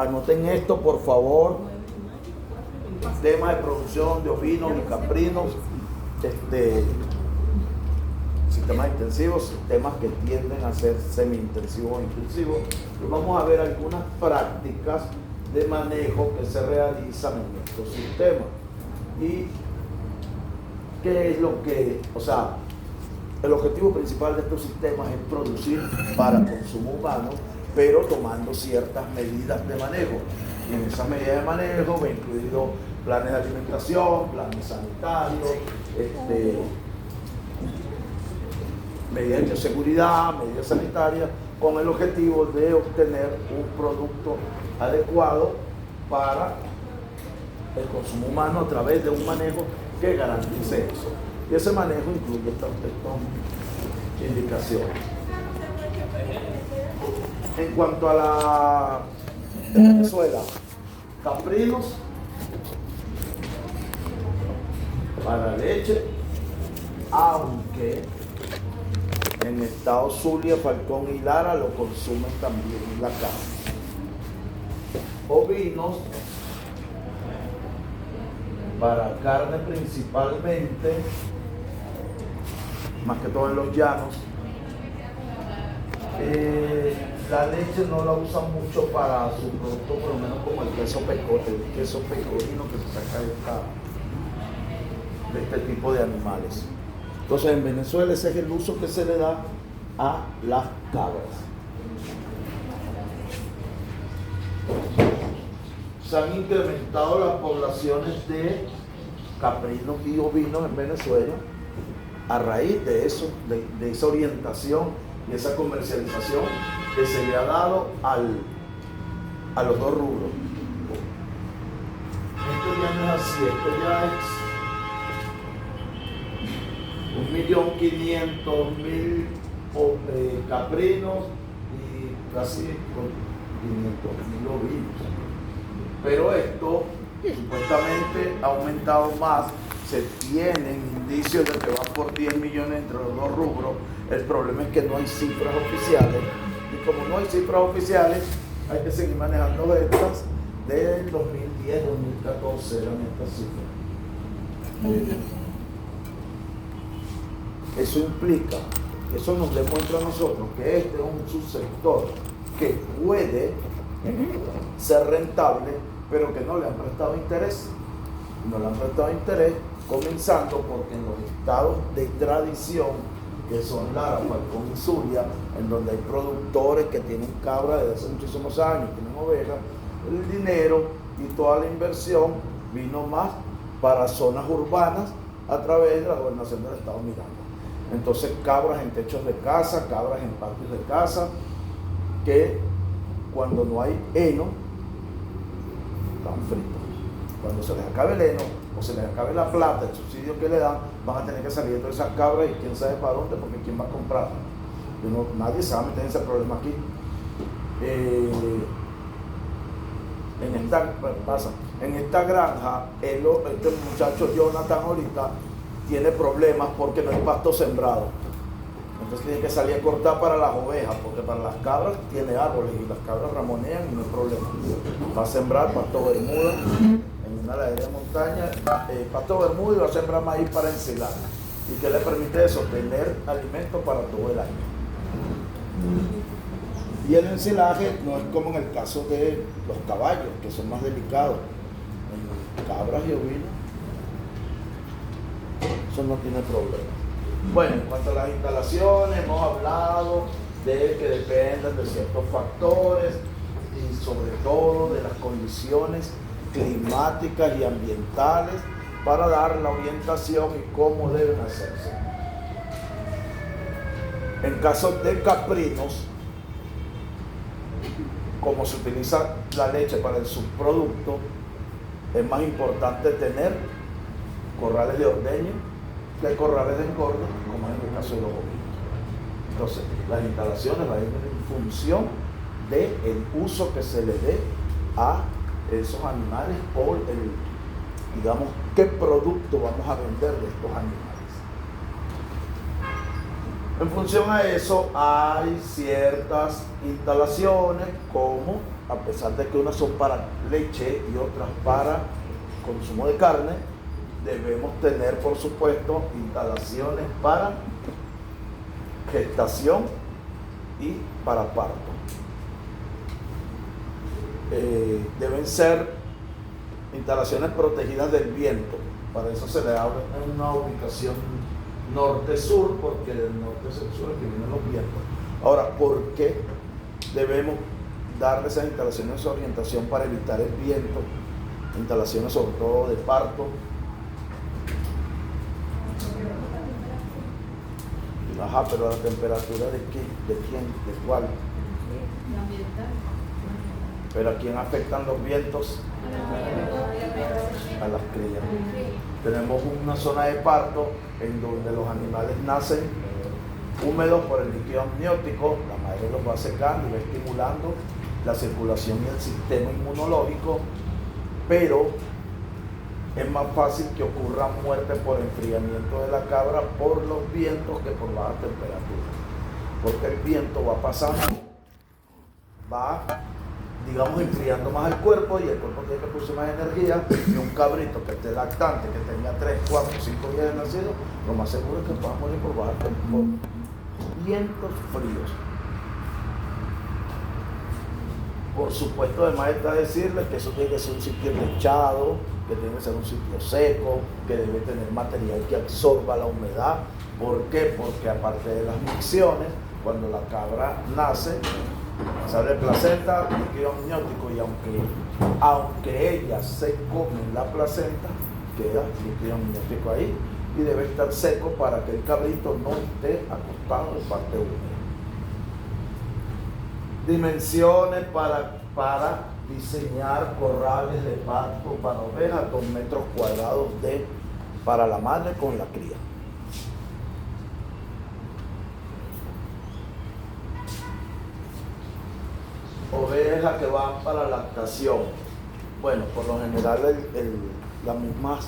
Anoten esto, por favor. Temas de producción de ovinos y caprinos, sistemas intensivos, sistemas que tienden a ser semi-intensivos o intensivos. Y vamos a ver algunas prácticas de manejo que se realizan en estos sistemas. Y qué es lo que, o sea, el objetivo principal de estos sistemas es producir para consumo humano, pero tomando ciertas medidas de manejo. Y en esas medidas de manejo va incluido planes de alimentación, planes sanitarios, medidas de seguridad, medidas sanitarias, con el objetivo de obtener un producto adecuado para el consumo humano a través de un manejo que garantice eso. Y ese manejo incluye estas indicaciones. En cuanto a la Venezuela, caprinos para leche, aunque en estado Zulia, Falcón y Lara lo consumen también en la carne. Ovinos para carne principalmente, más que todo en los llanos. La leche no la usan mucho para su producto, por lo menos como el queso pecorino que se saca de este tipo de animales. Entonces en Venezuela ese es el uso que se le da a las cabras. Se han incrementado las poblaciones de caprinos y ovinos en Venezuela a raíz de eso, de esa orientación y esa comercialización que se le ha dado a los dos rubros. Esto ya no es así, esto ya es 1.500.000 caprinos y casi 500.000 ovinos. Pero esto supuestamente ha aumentado más. Se tienen indicios de que va por 10 millones entre los dos rubros. El problema es que no hay cifras oficiales. Y como no hay cifras oficiales, hay que seguir manejando estas del 2010, 2014, eran estas cifras. Eso implica, eso nos demuestra a nosotros que este es un subsector que puede ser rentable, pero que no le han prestado interés. No le han prestado interés, comenzando porque en los estados de tradición, que son Lara, Falcón y Zulia, en donde hay productores que tienen cabras desde hace muchísimos años, tienen ovejas, el dinero y toda la inversión vino más para zonas urbanas a través de la gobernación del estado Miranda. Entonces cabras en techos de casa, cabras en patios de casa, que cuando no hay heno, están fritas. Cuando se les acabe el heno o se les acabe la plata, el subsidio que le dan, van a tener que salir de todas esas cabras y quién sabe para dónde, porque quién va a comprar. Nadie se va a meter en ese problema aquí. En esta granja, este muchacho Jonathan ahorita tiene problemas porque no hay pasto sembrado. Entonces tiene que salir a cortar para las ovejas, porque para las cabras tiene árboles y las cabras ramonean y no hay problema. Va a sembrar pasto bermuda en una ladera de montaña, pasto bermuda, y va a sembrar maíz para ensilar. ¿Y qué le permite eso? Tener alimento para todo el año. Y el ensilaje no es como en el caso de los caballos, que son más delicados. En cabras y ovinos, eso no tiene problema. Bueno, en cuanto a las instalaciones, hemos hablado de que dependen de ciertos factores y sobre todo de las condiciones climáticas y ambientales para dar la orientación y cómo deben hacerse. En caso de caprinos, como se utiliza la leche para el subproducto, es más importante tener corrales de ordeño que corrales de engorde, como en el caso de los ovinos. Entonces, las instalaciones van a ir en función del uso que se le dé a esos animales o digamos, qué producto vamos a vender de estos animales. En función a eso hay ciertas instalaciones como a pesar de que unas son para leche y otras para consumo de carne, debemos tener, por supuesto, instalaciones para gestación y para parto. Deben ser instalaciones protegidas del viento. Para eso se le da una ubicación norte-sur, porque del norte es el sur que vienen los vientos. Ahora, ¿por qué debemos darle esas instalaciones de orientación para evitar el viento? Instalaciones sobre todo de parto. Ajá, pero la temperatura ¿de qué? ¿De quién? ¿De cuál? ¿Pero a quién afectan los vientos? A las crías. Tenemos una zona de parto en donde los animales nacen húmedos por el líquido amniótico, la madre los va secando y va estimulando la circulación y el sistema inmunológico, pero es más fácil que ocurra muerte por enfriamiento de la cabra por los vientos que por baja temperatura, porque el viento va pasando, va, digamos, enfriando más el cuerpo y el cuerpo tiene que producir más energía, y un cabrito que esté lactante, que tenga 3, 4, 5 días de nacido, lo más seguro es que pueda morir por baja temperatura, vientos fríos. Por supuesto, además está decirles que eso tiene que ser un sitio techado, que tiene que ser un sitio seco, que debe tener material que absorba la humedad. ¿Por qué? Porque aparte de las micciones, cuando la cabra nace, sale placenta, líquido amniótico, y aunque ella se come la placenta, queda líquido amniótico ahí, y debe estar seco para que el cabrito no esté acostado de parte húmeda. Dimensiones para diseñar corrales de pasto para ovejas, 2 metros cuadrados para la madre con la cría. Ovejas que van para lactación. Bueno, por lo general las mismas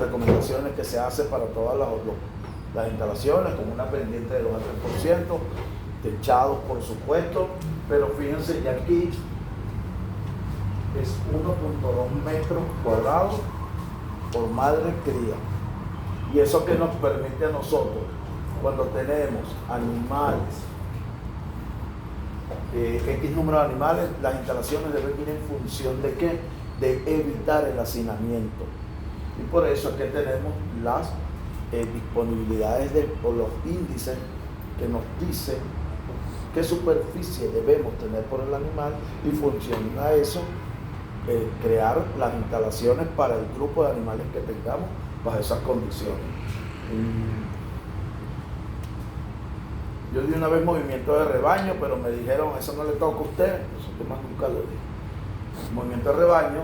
recomendaciones que se hacen para todas las instalaciones, como una pendiente de 2 a 3%, techados por supuesto, pero fíjense que aquí es 1.2 metros cuadrados por madre cría. Y eso que nos permite a nosotros, cuando tenemos animales, X número de animales, las instalaciones deben ir en función de ¿qué? De evitar el hacinamiento. Y por eso es que tenemos las disponibilidades o los índices que nos dicen qué superficie debemos tener por el animal, y funciona eso, crear las instalaciones para el grupo de animales que tengamos bajo esas condiciones. Yo di una vez movimiento de rebaño, pero me dijeron, eso no le toca a usted, eso más nunca lo dije. El movimiento de rebaño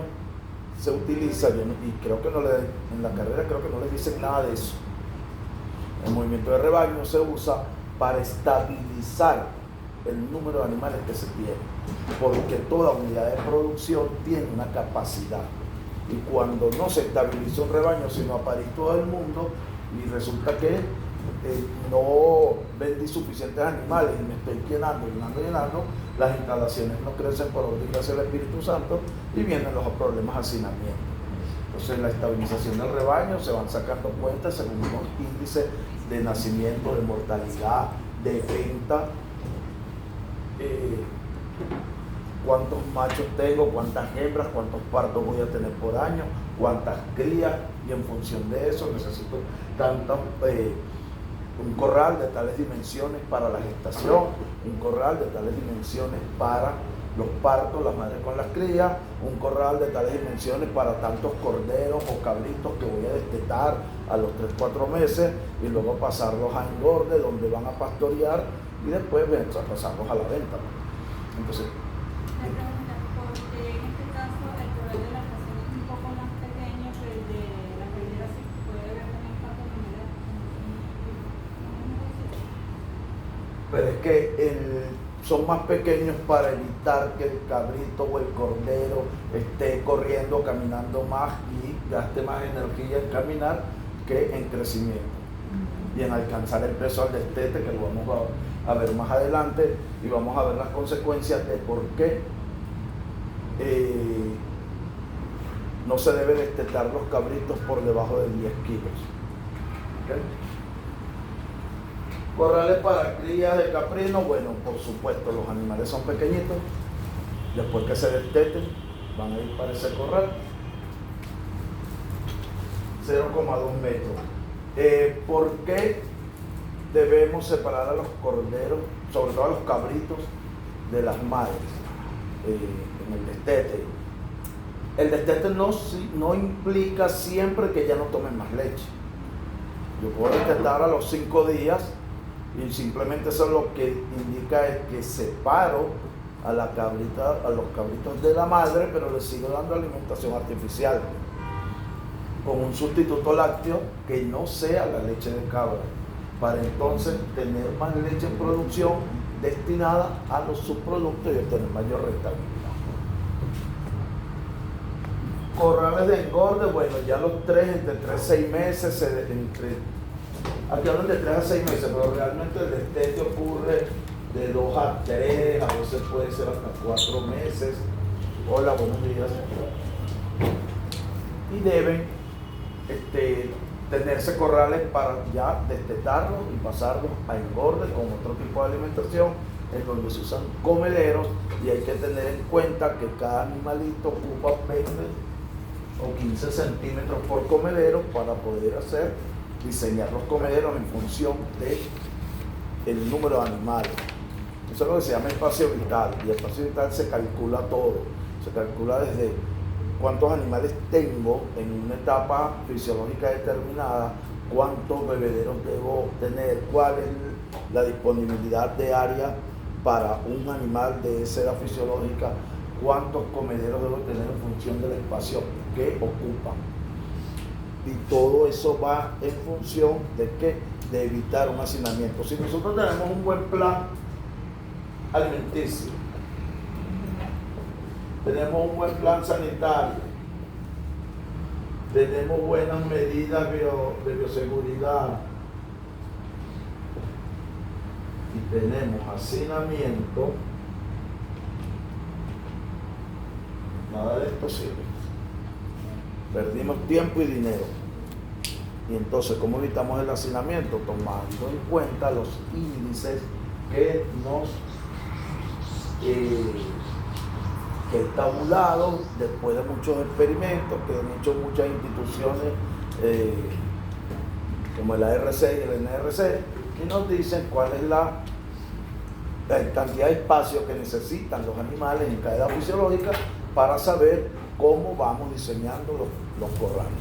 se utiliza, y creo que en la carrera creo que no les dicen nada de eso. El movimiento de rebaño se usa para estabilizar el número de animales que se tiene, porque toda unidad de producción tiene una capacidad, y cuando no se estabiliza un rebaño, sino a parir todo el mundo, y resulta que no vendí suficientes animales y me estoy llenando, las instalaciones no crecen por obra y gracia del Espíritu Santo, y vienen los problemas de hacinamiento. Entonces, en la estabilización del rebaño se van sacando cuentas según unos índices de nacimiento, de mortalidad, de venta, cuántos machos tengo, cuántas hembras, cuántos partos voy a tener por año, cuántas crías, y en función de eso necesito un corral de tales dimensiones para la gestación, un corral de tales dimensiones para los partos, las madres con las crías, un corral de tales dimensiones para tantos corderos o cabritos que voy a destetar a los 3-4 meses, y luego pasarlos a engorde donde van a pastorear, y después pasarlos a la venta. Entonces, me pregunta, ¿por qué en este caso el corral de lactación es un poco más pequeño que el de la primera? Si puede haber también partos menores. pero es que son más pequeños para evitar que el cabrito o el cordero esté corriendo, caminando más, y gaste más energía en caminar que en crecimiento y en alcanzar el peso al destete, que lo vamos a ver más adelante, y vamos a ver las consecuencias de por qué no se debe destetar los cabritos por debajo de 10 kilos. ¿Okay? Corrales para crías de caprino, bueno, por supuesto, los animales son pequeñitos, después que se desteten, van a ir para ese corral. 0,2 metros. ¿Por qué debemos separar a los corderos, sobre todo a los cabritos, de las madres en el destete? El destete no implica siempre que ya no tomen más leche. Yo puedo destetar a los 5 días y simplemente eso lo que indica es que separo a la cabrita, a los cabritos de la madre, pero les sigo dando alimentación artificial con un sustituto lácteo que no sea la leche de cabra, para entonces tener más leche en producción destinada a los subproductos y obtener mayor rentabilidad. Corrales de engorde, bueno, ya los entre 3 a 6 meses, aquí hablan de 3 a 6 meses, pero realmente el destete ocurre de 2 a 3, a veces puede ser hasta 4 meses. Hola, buenos días. Y deben tenerse corrales para ya destetarlos y pasarlos a engorde con otro tipo de alimentación, en donde se usan comederos, y hay que tener en cuenta que cada animalito ocupa 20 o 15 centímetros por comedero para poder diseñar los comederos en función del número de animales. Eso es lo que se llama espacio vital, y el espacio vital se calcula todo, se calcula desde cuántos animales tengo en una etapa fisiológica determinada, cuántos bebederos debo tener, cuál es la disponibilidad de área para un animal de esa edad fisiológica, cuántos comederos debo tener en función del espacio que ocupan. Y todo eso va en función de ¿qué? De evitar un hacinamiento. Si nosotros tenemos un buen plan alimenticio, tenemos un buen plan sanitario, tenemos buenas medidas de bioseguridad y tenemos hacinamiento, nada de esto sirve. Perdimos tiempo y dinero. Y entonces, ¿cómo evitamos el hacinamiento? Tomando en cuenta los índices que que tabulados después de muchos experimentos que han hecho muchas instituciones como el ARC y el NRC, y nos dicen cuál es la cantidad de espacio que necesitan los animales en cada edad fisiológica para saber cómo vamos diseñando los corrales.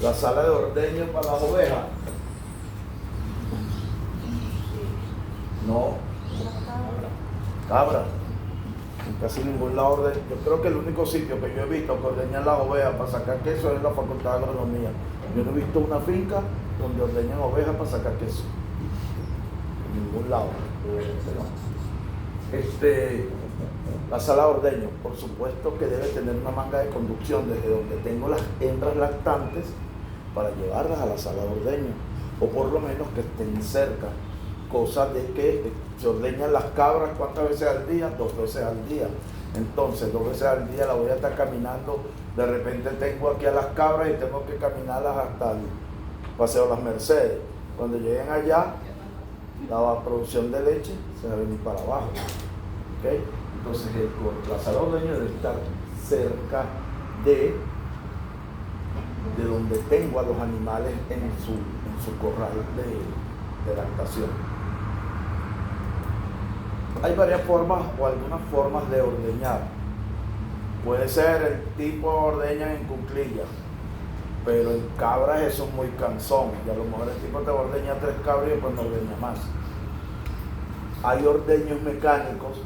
La sala de ordeño para las ovejas. No, cabra. En casi ningún lado yo creo que el único sitio que yo he visto que ordeñan las ovejas para sacar queso es la Facultad de Agronomía. Yo no he visto una finca donde ordeñan ovejas para sacar queso. En ningún lado. La sala de ordeño, por supuesto que debe tener una manga de conducción desde donde tengo las hembras lactantes para llevarlas a la sala de ordeño, o por lo menos que estén cerca. Cosa de que se ordeñan las cabras, ¿cuántas veces al día? 2 veces al día. Entonces 2 veces al día la voy a estar caminando. De repente tengo aquí a las cabras y tengo que caminarlas hasta el Paseo Las Mercedes. Cuando lleguen allá, la producción de leche se va a venir para abajo. ¿Okay? Entonces la sala de ordeño debe estar cerca de donde tengo a los animales en su corral de lactación. Hay varias formas o algunas formas de ordeñar. Puede ser el tipo ordeñan en cuclillas, pero en cabras eso es muy cansón, y a lo mejor el tipo te ordeña 3 cabras y después no ordeña más. Hay ordeños mecánicos,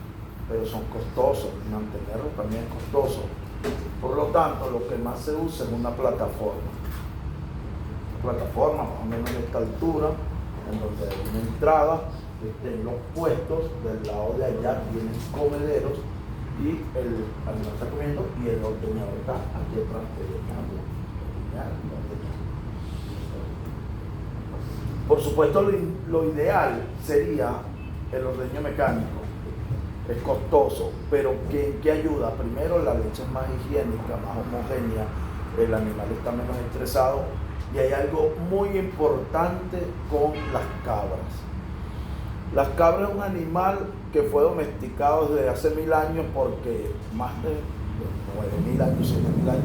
pero son costosos, mantenerlos también es costoso. Por lo tanto, lo que más se usa es una plataforma. Una plataforma más o menos de esta altura, en donde hay una entrada, estén los puestos, del lado de allá tienen comederos y el animal está comiendo y el ordeñador está aquí atrás ordeñando. Por supuesto, lo ideal sería el ordeño mecánico es costoso, pero ¿qué ayuda? Primero, la leche es más higiénica, más homogénea, el animal está menos estresado, y hay algo muy importante con las cabras. Las cabras es un animal que fue domesticado desde hace 1000 años, porque más de 9000 años, 7000 años,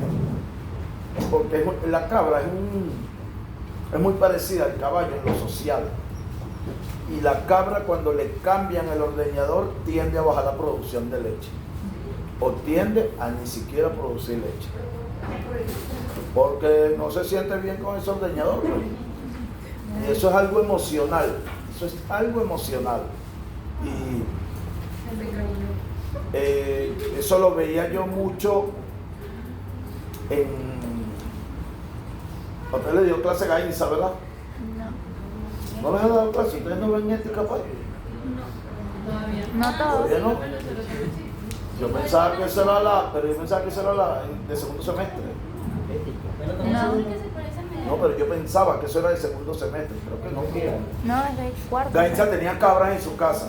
porque la cabra es muy parecida al caballo en lo social. Y la cabra, cuando le cambian el ordeñador, tiende a bajar la producción de leche, o tiende a ni siquiera producir leche, porque no se siente bien con ese ordeñador, pues. Y eso es algo emocional, y eso lo veía yo mucho usted le dio clase a Gainza, ¿verdad? ¿No les ha dado clase? ¿Ustedes no ven ética, pues? No todos. ¿Todavía no? Yo pensaba que eso era de segundo semestre. No, pero yo pensaba que eso era de segundo semestre, creo que no. No, es de cuarto. Gainza tenía cabras en su casa.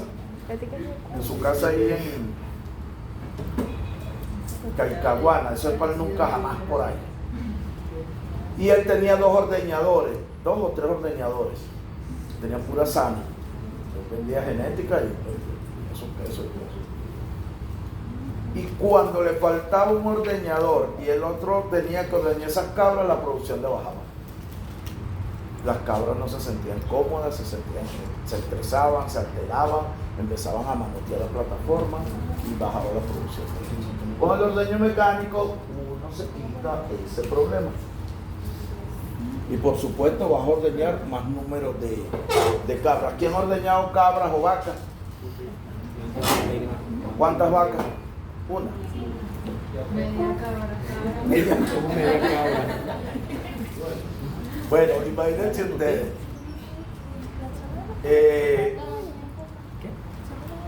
En su casa ahí en Caicaguana, eso es para el nunca jamás por ahí. Y él tenía 2 ordeñadores, 2 o 3 ordeñadores. Tenía pura sana. Él vendía genética y esos quesos y todo eso. Y cuando le faltaba un ordeñador y el otro tenía que ordeñar esas cabras, la producción le bajaba. Las cabras no se sentían cómodas, se estresaban, se alteraban, empezaban a manotear la plataforma y bajaba la producción. Con el ordeño mecánico uno se quita ese problema. Y por supuesto vas a ordeñar más números de cabras. ¿Quién ha ordeñado cabras o vacas? ¿Cuántas vacas? Una. Media cabra. Bueno, imagínense ustedes.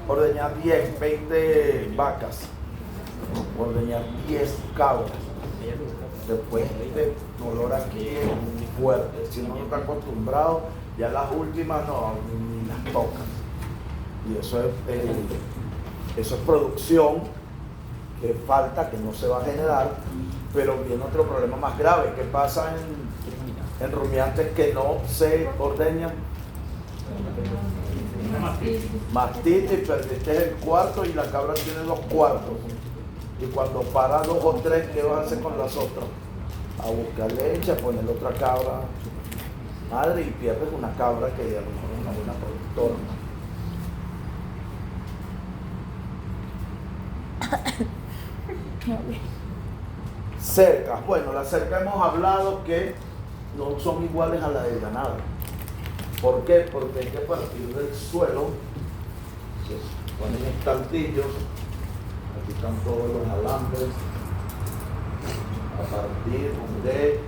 Ordeñar 10, 20 vacas. Ordeñar 10 cabras. Después de dolor aquí es muy fuerte. Si uno no está acostumbrado, ya las últimas no, ni las tocan. Y eso es producción que falta, que no se va a generar, pero viene otro problema más grave. ¿Qué pasa en rumiantes que no se ordeñan? Mastitis, y perdiste el cuarto y la cabra tiene 2 cuartos. Y cuando para 2 o 3, ¿qué vas a hacer con las otras? A buscar leche, a poner otra cabra madre y pierdes una cabra que a lo mejor es una buena productora. Cercas. Bueno, las cercas hemos hablado que no son iguales a las del ganado. ¿Por qué? Porque hay que partir del suelo, se ponen estaltillos, aquí están todos los alambres, a partir de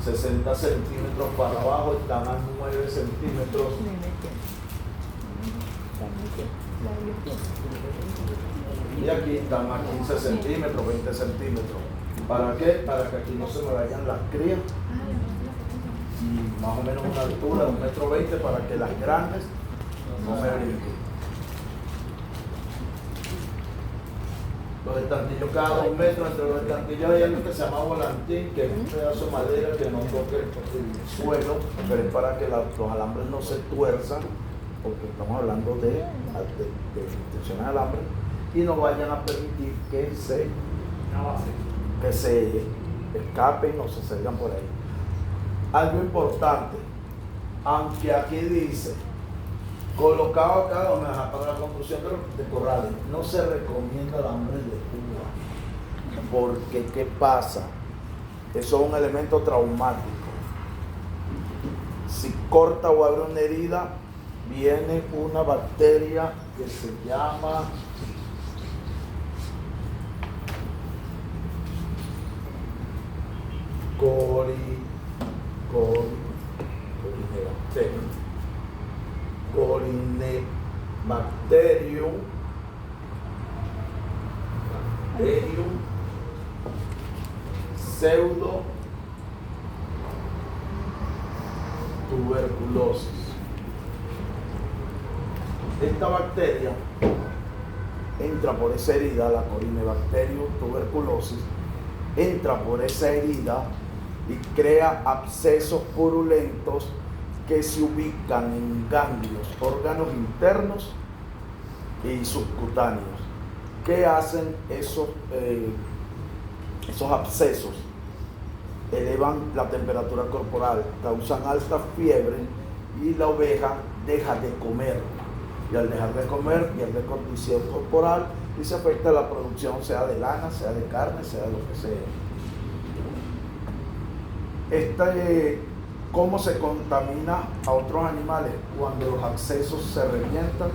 60 centímetros para abajo están a 9 centímetros. Y aquí están a 15 centímetros, 20 centímetros. ¿Para qué? Para que aquí no se me vayan las crías. Y más o menos una altura de 1,20 metros para que las grandes no me brinquen. Los estantillos cada 2 metros, entre los estantillos hay algo que se llama volantín, que es un pedazo de madera que no toque el suelo, pero es para que los alambres no se tuerzan, porque estamos hablando de tensiones de alambre, y no vayan a permitir que se escapen o se salgan por ahí. Algo importante, aunque aquí dice colocado acá para la construcción de corrales, no se recomienda alambre de púa, porque ¿qué pasa? Eso es un elemento traumático. Si corta o abre una herida, viene una bacteria que se llama Corynebacterium pseudo tuberculosis. esta bacteria entra por esa herida, la Corynebacterium tuberculosis, entra por esa herida y crea abscesos purulentos que se ubican en ganglios, órganos internos y subcutáneos. ¿Qué hacen esos abscesos? Elevan la temperatura corporal, causan alta fiebre y la oveja deja de comer. Y al dejar de comer pierde condición corporal y se afecta la producción, sea de lana, sea de carne, sea de lo que sea. ¿Cómo se contamina a otros animales? Cuando los abscesos se revientan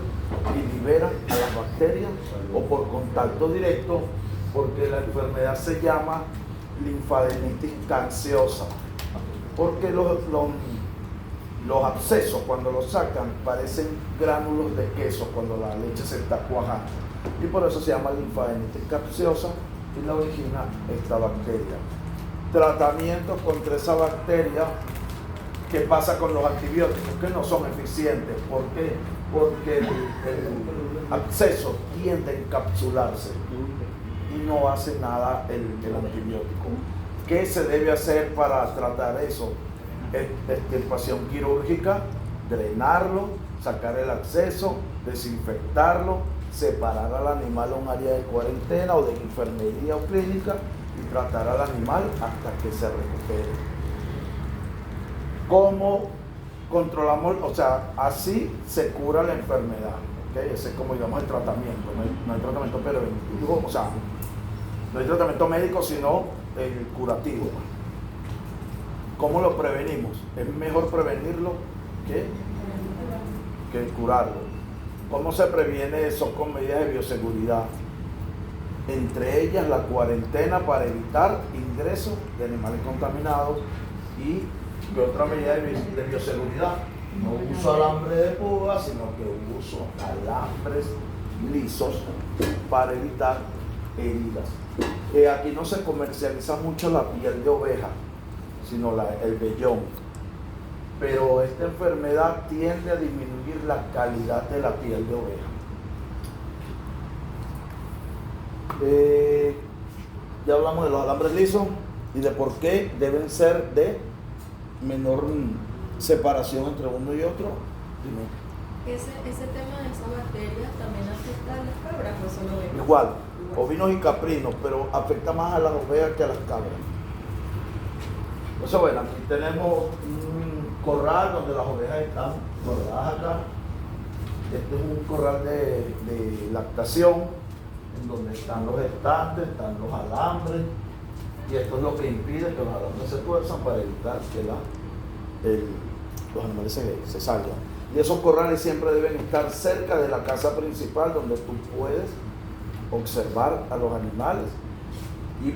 y liberan a las bacterias o por contacto directo, porque la enfermedad se llama linfadenitis gaseosa, porque los abscesos cuando los sacan parecen gránulos de queso cuando la leche se está cuajando, y por eso se llama linfadenitis gaseosa y la origina esta bacteria. Tratamientos contra esa bacteria. ¿Qué pasa con los antibióticos? Que no son eficientes. ¿Por qué? Porque el absceso tiende a encapsularse y no hace nada el antibiótico. ¿Qué se debe hacer para tratar eso? Extirpación quirúrgica, drenarlo, sacar el absceso, desinfectarlo, separar al animal a un área de cuarentena o de enfermería o clínica y tratar al animal hasta que se recupere. ¿Cómo controlamos? O sea, así se cura la enfermedad. ¿Okay? Ese es como digamos el tratamiento. No hay tratamiento preventivo, o sea, no hay tratamiento médico, sino el curativo. ¿Cómo lo prevenimos? Es mejor prevenirlo que curarlo. ¿Cómo se previene eso? Con medidas de bioseguridad. Entre ellas la cuarentena para evitar ingreso de animales contaminados y ¿qué otra medida de bioseguridad? No uso alambre de púa, sino que uso alambres lisos para evitar heridas. Aquí no se comercializa mucho la piel de oveja, sino el vellón. Pero esta enfermedad tiende a disminuir la calidad de la piel de oveja. Ya hablamos de los alambres lisos y de por qué deben ser de menor separación entre uno y otro. Ese tema de esa bacteria también afecta a las cabras, o solo ovejas. Igual, ovinos y caprinos, pero afecta más a las ovejas que a las cabras. Entonces, bueno, aquí tenemos un corral donde las ovejas están guardadas acá. Este es un corral de lactación, en donde están los estantes, están los alambres. Y esto es lo que impide que los alambres se tuerzan para evitar que los animales se salgan. Y esos corrales siempre deben estar cerca de la casa principal donde tú puedes observar a los animales. Y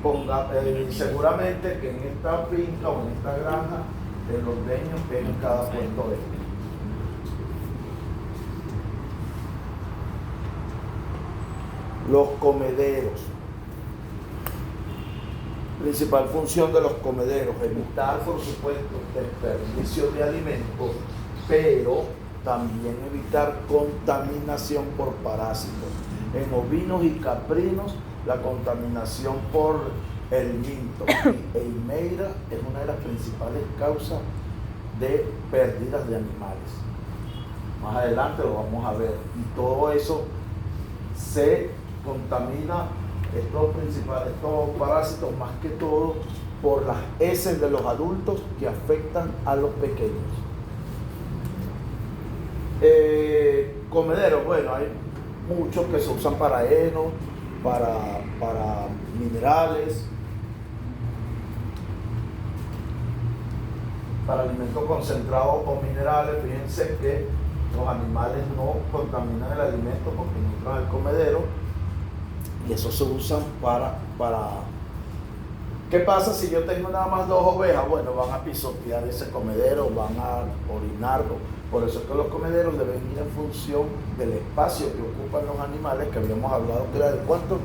seguramente que en esta finca o en esta granja los dueños tienen cada puesto de ellos. Los comederos. Principal función de los comederos, evitar, por supuesto, desperdicio de alimentos, pero también evitar contaminación por parásitos. En ovinos y caprinos, la contaminación por el minto y eimeira es una de las principales causas de pérdidas de animales. Más adelante lo vamos a ver. Y todo eso se contamina. Estos parásitos más que todo por las heces de los adultos que afectan a los pequeños. Comederos, bueno, hay muchos que se usan para heno, para minerales, para alimentos concentrados o minerales. Fíjense que los animales no contaminan el alimento porque no entran al comedero. Y eso se usa para... ¿Qué pasa si yo tengo nada más 2 ovejas? Bueno, van a pisotear ese comedero, van a orinarlo. Por eso es que los comederos deben ir en función del espacio que ocupan los animales, que habíamos hablado que era de ¿cuánto?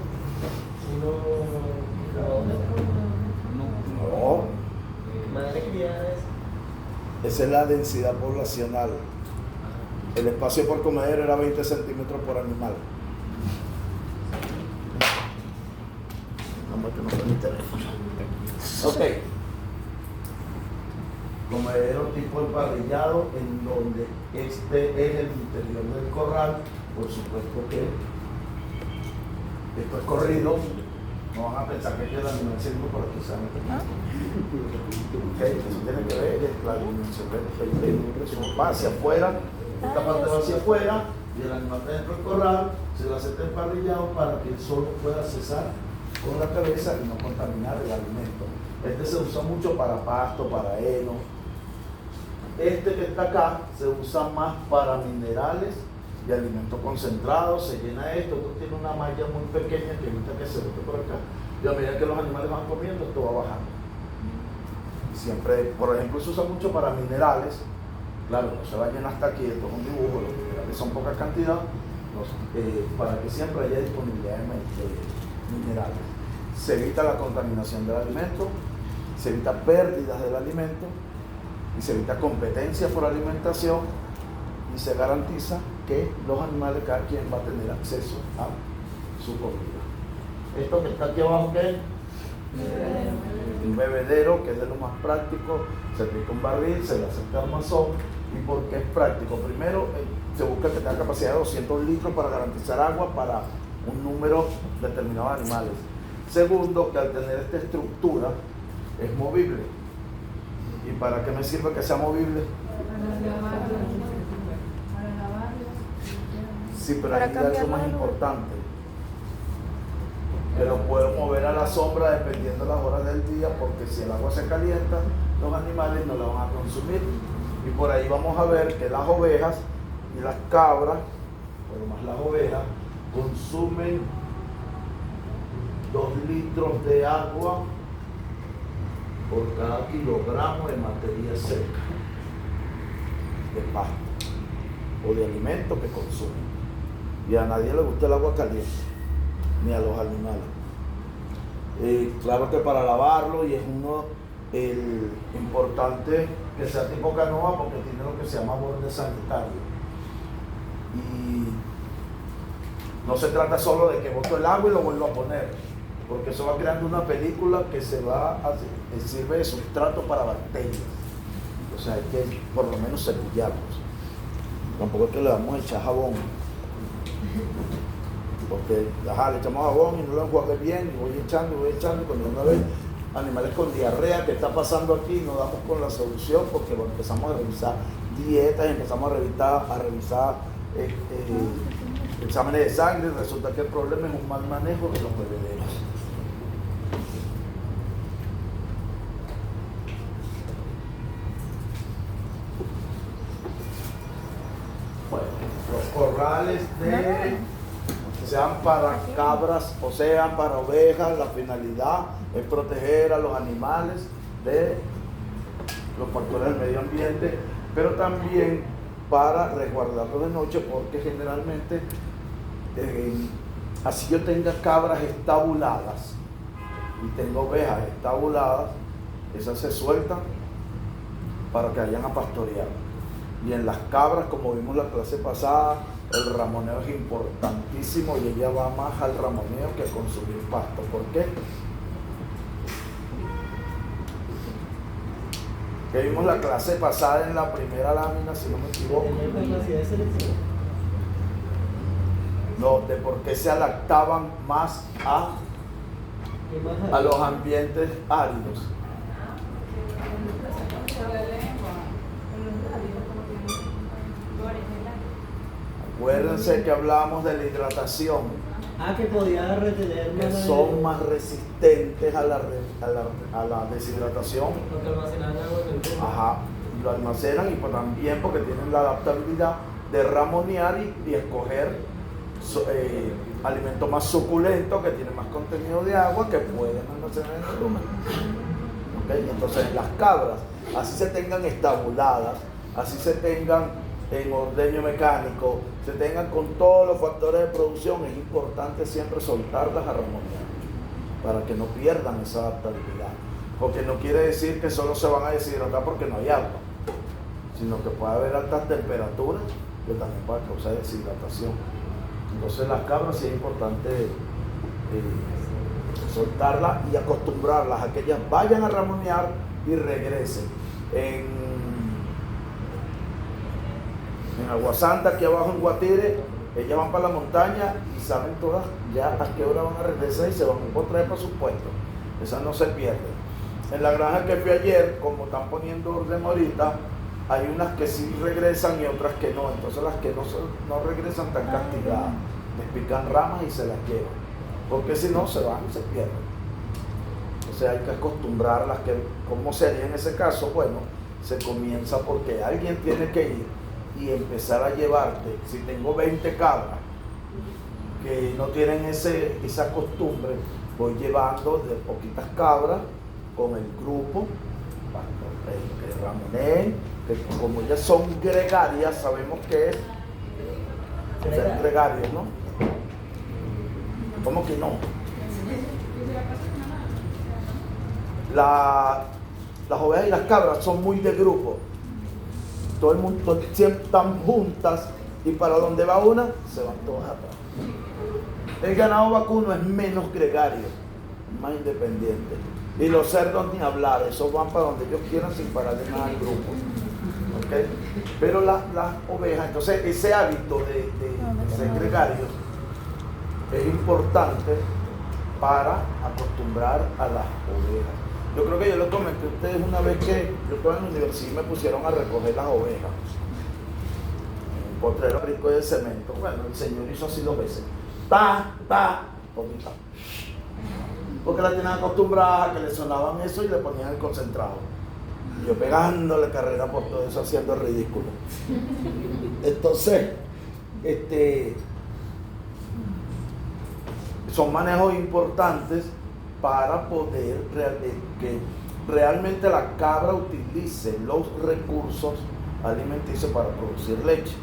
No. Madre criada es. Esa es la densidad poblacional. El espacio por comedero era 20 centímetros por animal. Vamos a que no fue mi teléfono. Ok. Comedero tipo emparrillado, en donde este es el interior del corral. Por supuesto que esto es corrido. No van a pensar que queda el animal sirve por aquí, ¿saben? Okay, eso tiene que ver la dimensión del va hacia afuera, esta parte va hacia afuera y el animal está dentro del corral, se le hace emparrillado para que el sol pueda cesar con la cabeza y no contaminar el alimento. Este se usa mucho para pasto, para heno. Este que está acá se usa más para minerales y alimentos concentrados. Se llena esto tiene una malla muy pequeña que evita que se bote por acá, y a medida que los animales van comiendo esto va bajando. Siempre, por ejemplo, se usa mucho para minerales. Claro, no se va a llenar hasta aquí, esto es un dibujo, los minerales son poca cantidad, para que siempre haya disponibilidad de minerales. Se evita la contaminación del alimento, se evita pérdidas del alimento y se evita competencia por alimentación, y se garantiza que los animales, cada quien va a tener acceso a su comida. Esto que está aquí abajo, ¿qué es? Un bebedero, que es de lo más práctico. Se aplica un barril, se le hace el armazón. ¿Y por qué es práctico? Primero, se busca que tenga capacidad de 200 litros para garantizar agua para un número determinado de animales. Segundo, que al tener esta estructura es movible. ¿Y para qué me sirve que sea movible? Sí, pero aquí hay algo más importante. Que lo puedo mover a la sombra dependiendo de las horas del día, porque si el agua se calienta, los animales no la van a consumir. Y por ahí vamos a ver que las ovejas y las cabras, pero más las ovejas, consumen 2 litros de agua por cada kilogramo de materia seca, de pasto o de alimento que consumen. Y a nadie le gusta el agua caliente, ni a los animales. Claro que para lavarlo, y es importante que sea tipo canoa, porque tiene lo que se llama borde sanitario. Y no se trata solo de que boto el agua y lo vuelvo a poner, porque eso va creando una película que sirve de sustrato para bacterias. O sea, hay que por lo menos cepillarlos. Tampoco es que le vamos a echar jabón, porque le echamos jabón y no lo enjuague bien, y voy echando, y cuando uno ve animales con diarrea, ¿qué está pasando aquí? No damos con la solución, porque empezamos a revisar dietas, empezamos a revisar exámenes de sangre, y resulta que el problema es un mal manejo de los bebederos. Bueno, los corrales sean para cabras o sean para ovejas, la finalidad es proteger a los animales de los factores del medio ambiente, pero también para resguardarlos de noche, porque generalmente así yo tenga cabras estabuladas y tengo ovejas estabuladas, esas se sueltan para que vayan a pastorear. Y en las cabras, como vimos la clase pasada, el ramoneo es importantísimo, y ella va más al ramoneo que a consumir pasto. ¿Por qué? Que vimos la clase pasada en la primera lámina, si no me equivoco. No, de por qué se adaptaban más a los ambientes áridos. Acuérdense que hablábamos de la hidratación. Que podía retener que son más resistentes a la deshidratación. Porque almacenan agua en el cuerpo. Ajá, lo almacenan, y pues también porque tienen la adaptabilidad de ramonear y escoger alimentos más suculentos que tienen más contenido de agua, que pueden almacenar en el rumen. ¿Okay? Entonces las cabras, así se tengan estabuladas, así se tengan en ordeño mecánico, se tengan con todos los factores de producción, es importante siempre soltarlas a ramonear para que no pierdan esa adaptabilidad, porque no quiere decir que solo se van a deshidratar porque no hay agua, sino que puede haber altas temperaturas que también puede causar deshidratación. Entonces las cabras sí es importante soltarlas y acostumbrarlas a que ellas vayan a ramonear y regresen. En Aguasanta, aquí abajo en Guatire, ellas van para la montaña y saben todas ya a qué hora van a regresar y se van a traer para sus puestos. Esas no se pierden. En la granja que fui ayer, como están poniendo orden ahorita, hay unas que sí regresan y otras que no. Entonces las que no regresan están castigadas. Les pican ramas y se las llevan. Porque si no, se van y se pierden. Entonces hay que acostumbrarlas. ¿Cómo sería en ese caso? Bueno, se comienza porque alguien tiene que ir y empezar a llevarte. Si tengo 20 cabras que no tienen esa costumbre, voy llevando de poquitas cabras con el grupo que ramoneen, que como ellas son gregarias, sabemos que es ser gregarios, ¿no? ¿Cómo que no? Las ovejas y las cabras son muy de grupo. Todo el mundo siempre están juntas y para donde va una, se van todas atrás. El ganado vacuno es menos gregario, más independiente. Y los cerdos ni hablar, esos van para donde ellos quieran sin pararle nada al grupo. ¿Okay? Pero las ovejas, entonces ese hábito de ser gregarios es importante para acostumbrar a las ovejas. Yo creo que yo lo comenté a ustedes una vez que yo estaba en la universidad y me pusieron a recoger las ovejas. Un potrero rico de cemento. Bueno, el Señor hizo así 2 veces. Poquita. Porque la tenían acostumbrada a que le sonaban eso y le ponían el concentrado. Y yo pegándole carrera por todo eso, haciendo el ridículo. Entonces, son manejos importantes para poder que realmente la cabra utilice los recursos alimenticios para producir leche.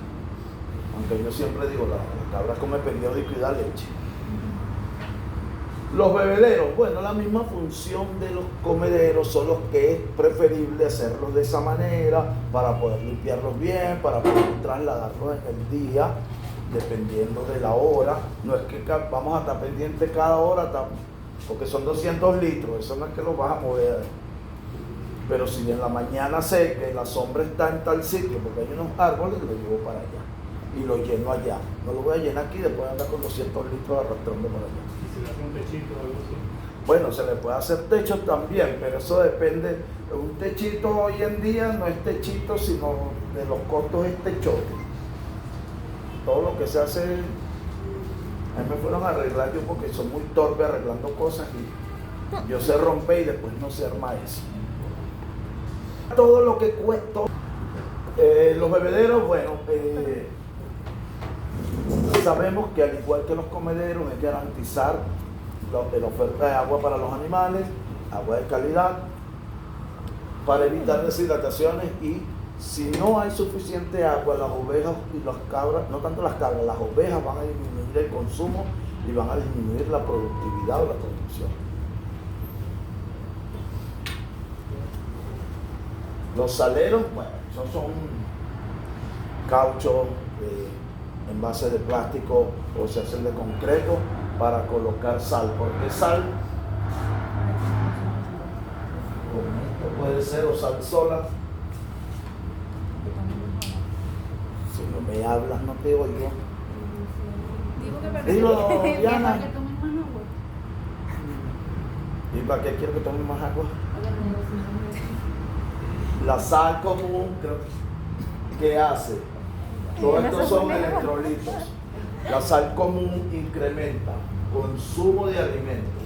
Aunque yo siempre digo, la cabra come periódico y da leche. Los bebederos, bueno, la misma función de los comederos, son los que es preferible hacerlos de esa manera para poder limpiarlos bien, para poder trasladarlos en el día, dependiendo de la hora. No es que vamos a estar pendientes cada hora, porque son 200 litros, eso no es que los vas a mover. Pero si en la mañana sé que la sombra está en tal sitio, porque hay unos árboles, lo llevo para allá y lo lleno allá. No lo voy a llenar aquí, después andar con 200 litros arrastrando por allá. ¿Y si le hace un techito o algo así? Bueno, se le puede hacer techo también, pero eso depende. Un techito hoy en día no es techito, sino de los costos es techote. Todo lo que se hace, a mí me fueron a arreglar yo porque soy muy torpe arreglando cosas y yo sé romper y después no sé armar eso. Todo lo que cuesta, los bebederos, bueno, sabemos que al igual que los comederos es garantizar la oferta de agua para los animales, agua de calidad, para evitar deshidrataciones, y si no hay suficiente agua, las ovejas y las cabras, no tanto las cabras, las ovejas van a disminuir el consumo y van a disminuir la productividad o la producción. Los saleros, bueno, son caucho, envases de plástico o se hacen de concreto para colocar sal. ¿Por qué sal? Con esto puede ser o sal sola. Si no me hablas, no te oigo. Digo, Diana. ¿Y para qué quiero que tome más agua? La sal común, creo que hace. Todos estos son electrolitos. La sal común incrementa consumo de alimentos,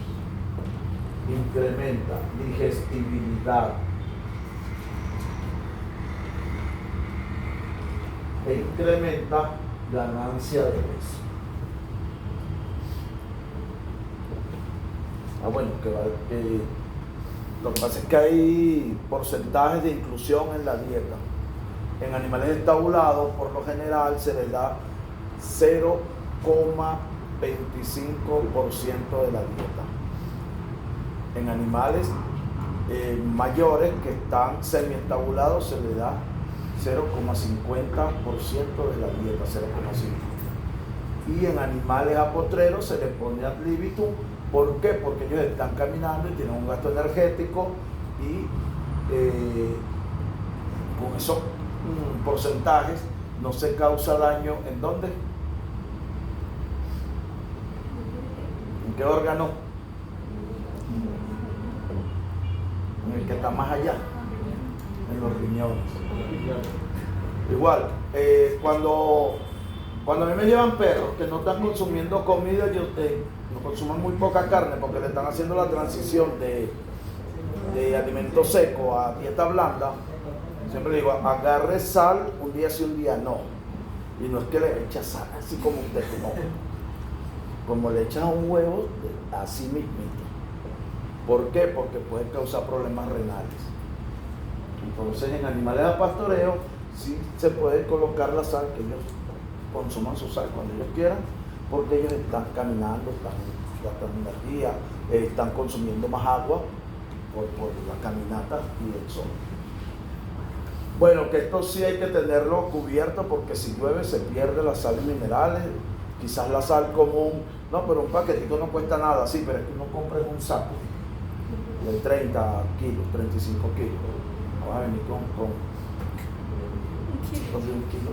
incrementa digestibilidad e incrementa ganancia de peso. Bueno, lo que pasa es que hay porcentajes de inclusión en la dieta. En animales estabulados, por lo general, se les da 0,25% de la dieta. En animales mayores que están semiestabulados se les da 0,50% de la dieta, 0,5%. Y en animales apotreros se les pone ad libitum. ¿Por qué? Porque ellos están caminando y tienen un gasto energético y con esos porcentajes no se causa daño. ¿En dónde? ¿En qué órgano? En el que está más allá, en los riñones. Igual, cuando a mí me llevan perros que no están consumiendo comida, no consumen muy poca carne porque le están haciendo la transición de alimento seco a dieta blanda, siempre digo, agarre sal un día sí, un día no. Y no es que le echa sal así como usted, no. Como le echas un huevo, así mismito. ¿Por qué? Porque puede causar problemas renales. Entonces en animales de pastoreo sí se puede colocar la sal, que ellos consuman su sal cuando ellos quieran, porque ellos están caminando, están gastando energía, están consumiendo más agua por la caminata y el sol. Bueno, que esto sí hay que tenerlo cubierto porque si llueve se pierde las sales minerales, quizás la sal común, no, pero un paquetito no cuesta nada, sí, pero es que uno compra un saco de 30 kilos, 35 kilos, no va a venir con un kilo,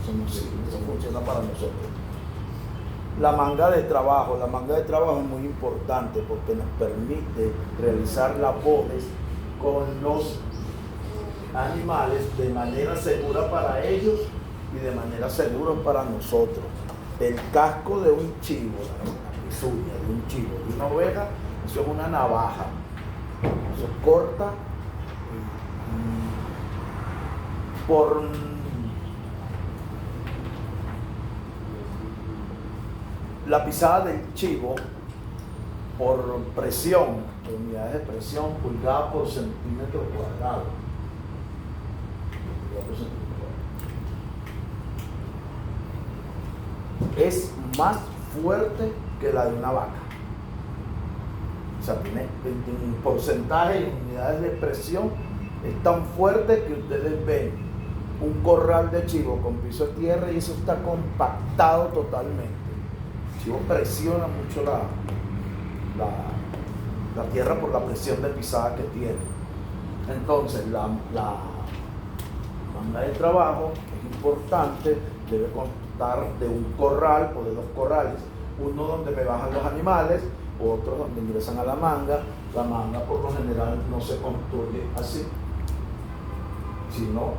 eso no sirve, eso funciona para nosotros. La manga de trabajo es muy importante porque nos permite realizar labores con los animales de manera segura para ellos y de manera segura para nosotros. El casco de un chivo, la pezuña de un chivo, de una oveja, eso es una navaja, eso corta por la pisada del chivo, por presión, unidades de presión, pulgada por centímetro cuadrado. Es más fuerte que la de una vaca. O sea, tiene en porcentaje y unidades de presión, es tan fuerte que ustedes ven un corral de chivo con piso de tierra y eso está compactado totalmente. El chivo presiona mucho la tierra por la presión de pisada que tiene. Entonces, la manga de trabajo es importante, debe constar de un corral o de dos corrales, uno donde me bajan los animales, otro donde ingresan a la manga. La manga por lo general no se construye así, sino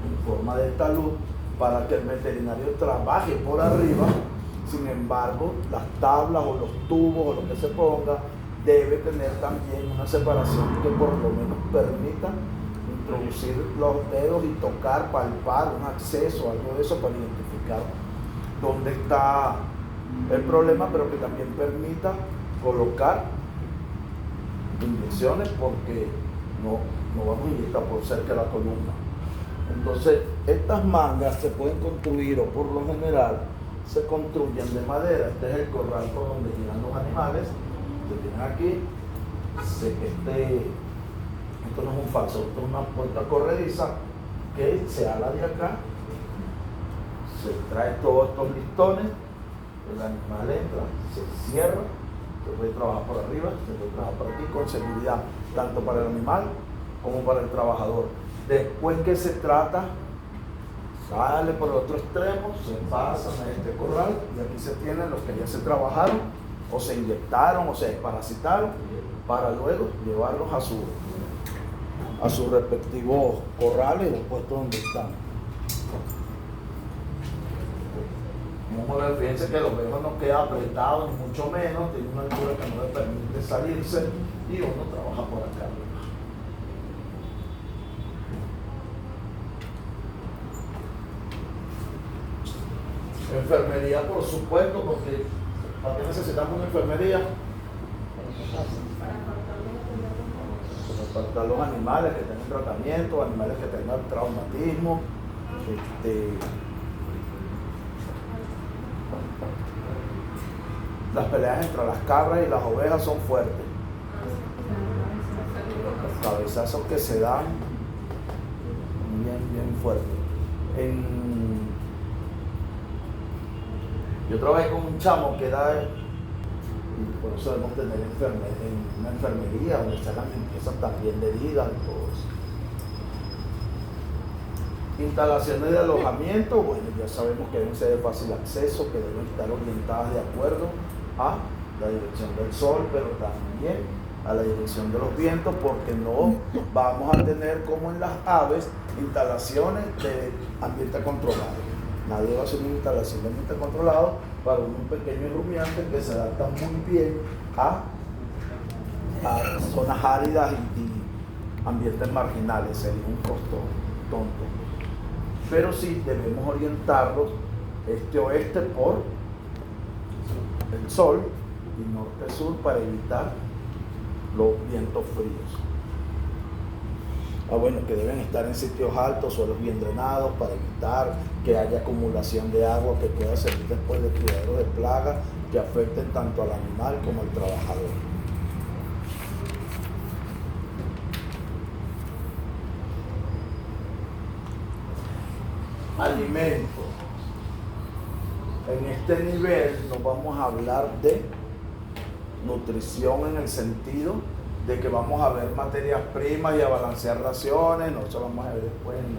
en forma de talud para que el veterinario trabaje por arriba. Sin embargo, las tablas o los tubos o lo que se ponga debe tener también una separación que por lo menos permita introducir los dedos y tocar, palpar un acceso, algo de eso para identificar dónde está el problema, pero que también permita colocar inyecciones porque no vamos a inyectar por cerca de la columna. Entonces, estas mangas se pueden construir o por lo general se construyen de madera. Este es el corral por donde llegan los animales. Se tienen aquí. Esto no es un falso, esto es una puerta corrediza que se ala de acá, se trae todos estos listones, el animal entra, se cierra, se puede trabajar por arriba, se puede trabajar por aquí con seguridad, tanto para el animal como para el trabajador. Después que se trata, sale por el otro extremo, se pasan a este corral y aquí se tienen los que ya se trabajaron o se inyectaron o se desparasitaron para luego llevarlos a sus respectivos corrales y los puestos donde están. Vamos a ver, fíjense que los ovejos no queda apretado ni mucho menos, tiene una altura que no le permite salirse y uno trabaja por acá. Enfermería, por supuesto, porque ¿para qué necesitamos una enfermería? Para tratar los animales que tengan tratamiento, animales que tengan traumatismo. Las peleas entre las cabras y las ovejas son fuertes. Los cabezazos que se dan bien fuerte. Yo trabajé con un chamo que da, y por eso debemos tener en una enfermería donde se hagan limpiezas también de heridas y todo eso. Instalaciones de alojamiento, bueno, ya sabemos que deben ser de fácil acceso, que deben estar orientadas de acuerdo a la dirección del sol, pero también a la dirección de los vientos, porque no vamos a tener, como en las aves, instalaciones de ambiente controlado. Nadie va a hacer una instalación de ambiente controlado para un pequeño rumiante que se adapta muy bien a zonas áridas y ambientes marginales. Sería un costo tonto. Pero sí debemos orientarlos este-oeste por el sol y norte-sur para evitar los vientos fríos. Bueno, que deben estar en sitios altos, suelos bien drenados para evitar que haya acumulación de agua que pueda servir después de criaderos de plagas que afecten tanto al animal como al trabajador. Alimentos. En este nivel nos vamos a hablar de nutrición en el sentido de que vamos a ver materias primas y a balancear raciones. No eso lo vamos a ver después en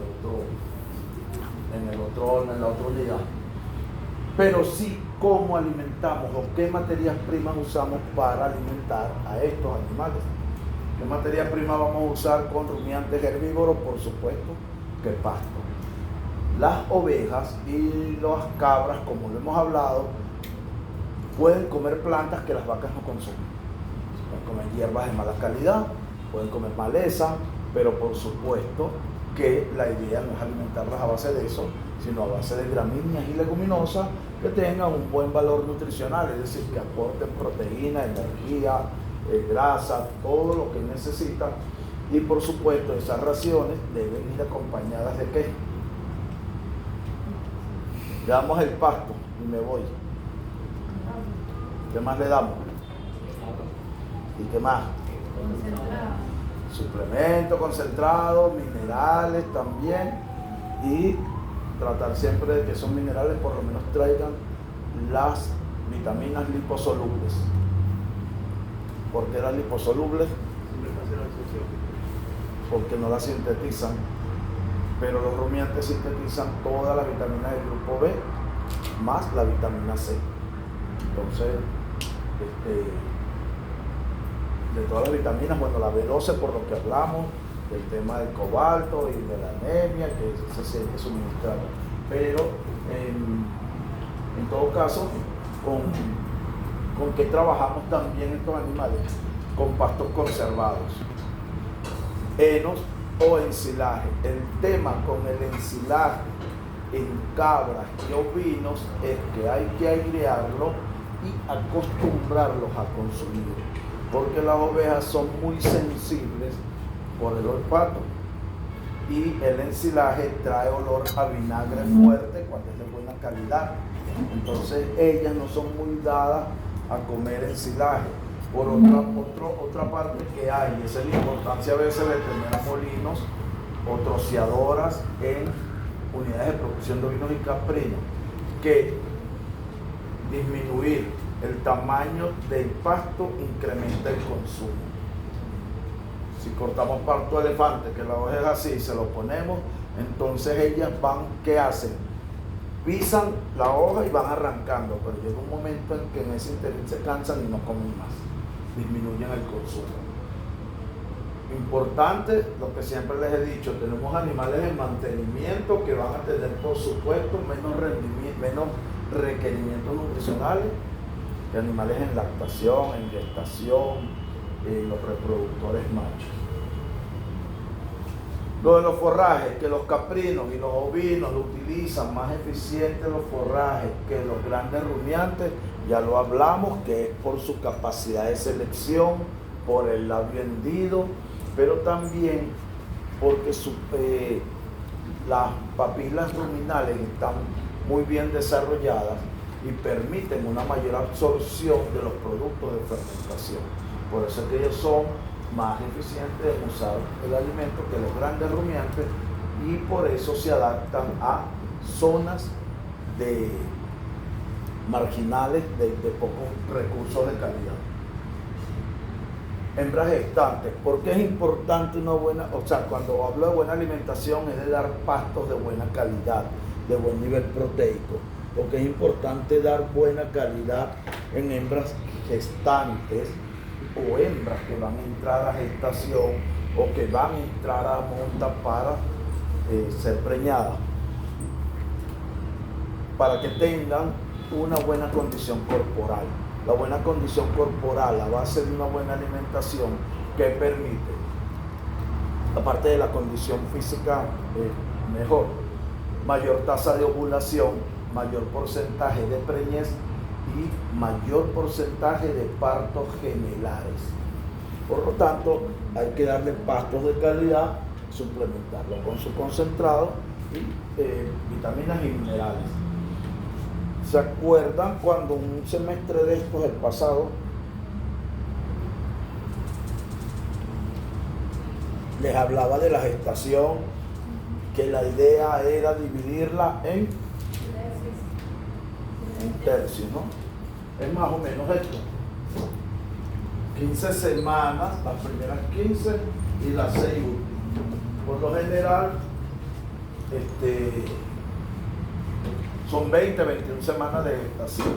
la otra unidad. Pero sí cómo alimentamos o qué materias primas usamos para alimentar a estos animales. ¿Qué materias primas vamos a usar con rumiantes herbívoros? Por supuesto que pasto. Las ovejas y las cabras, como lo hemos hablado, pueden comer plantas que las vacas no consumen. Pueden comer hierbas de mala calidad, pueden comer maleza, pero por supuesto que la idea no es alimentarlas a base de eso, sino a base de gramíneas y leguminosas que tengan un buen valor nutricional, es decir, que aporten proteína, energía, grasa, todo lo que necesitan. Y por supuesto esas raciones deben ir acompañadas de ¿qué? Le damos el pasto y me voy. ¿Qué más le damos? ¿Y qué más? Suplemento concentrado, minerales también, y tratar siempre de que esos minerales por lo menos traigan las vitaminas liposolubles. ¿Por qué las liposolubles? Porque no las sintetizan, pero los rumiantes sintetizan todas las vitaminas del grupo B más la vitamina C. Entonces, de todas las vitaminas, bueno, la B12 por lo que hablamos, del tema del cobalto y de la anemia, que se tiene que suministrar. Pero en todo caso, ¿con qué trabajamos también estos animales? Con pastos conservados, henos o ensilaje. El tema con el ensilaje en cabras y ovinos es que hay que airearlo y acostumbrarlos a consumir, porque las ovejas son muy sensibles por el olfato y el ensilaje trae olor a vinagre fuerte cuando es de buena calidad. Entonces ellas no son muy dadas a comer ensilaje. Por otra parte que hay, esa es la importancia a veces de tener molinos o troceadoras en unidades de producción de ovinos y caprinos, que disminuir el tamaño del pasto incrementa el consumo. Si cortamos pasto de elefante, que la hoja es así, se lo ponemos, entonces ellas van, ¿qué hacen? Pisan la hoja y van arrancando, pero llega un momento en que en ese interín se cansan y no comen más, disminuyen el consumo. Importante, lo que siempre les he dicho, tenemos animales en mantenimiento que van a tener, por supuesto, menos requerimientos nutricionales que animales en lactación, en gestación, los reproductores machos. Lo de los forrajes, que los caprinos y los ovinos lo utilizan más eficiente los forrajes que los grandes rumiantes, ya lo hablamos, que es por su capacidad de selección, por el labio hendido, pero también porque las papilas ruminales están muy bien desarrolladas y permiten una mayor absorción de los productos de fermentación. Por eso es que ellos son más eficientes en usar el alimento que los grandes rumiantes, y por eso se adaptan a zonas de marginales de pocos recursos de calidad. Hembras gestantes, ¿por qué es importante una buena, o sea, cuando hablo de buena alimentación es de dar pastos de buena calidad, de buen nivel proteico, porque es importante dar buena calidad en hembras gestantes o hembras que van a entrar a gestación o que van a entrar a monta para ser preñadas, para que tengan una buena condición corporal. La buena condición corporal a base de una buena alimentación que permite, aparte de la condición física mejor, mayor tasa de ovulación, mayor porcentaje de preñez y mayor porcentaje de partos gemelares. Por lo tanto, hay que darle pastos de calidad, suplementarlo con su concentrado y vitaminas y minerales. ¿Se acuerdan cuando un semestre de estos, el pasado, les hablaba de la gestación, que la idea era dividirla en tercios, ¿no? Es más o menos esto. 15 semanas, las primeras 15 y las 6 últimas. Por lo general, son 20, 21 semanas de gestación.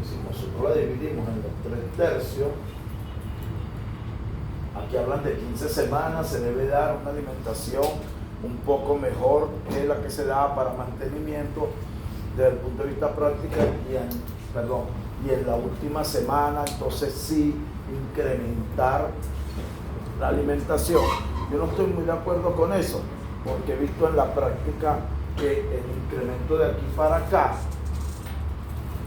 Y si nosotros la dividimos en los 3 tercios, aquí hablan de 15 semanas, se debe dar una alimentación un poco mejor que la que se da para mantenimiento desde el punto de vista práctico y en la última semana, entonces sí, incrementar la alimentación. Yo no estoy muy de acuerdo con eso, porque he visto en la práctica que el incremento de aquí para acá,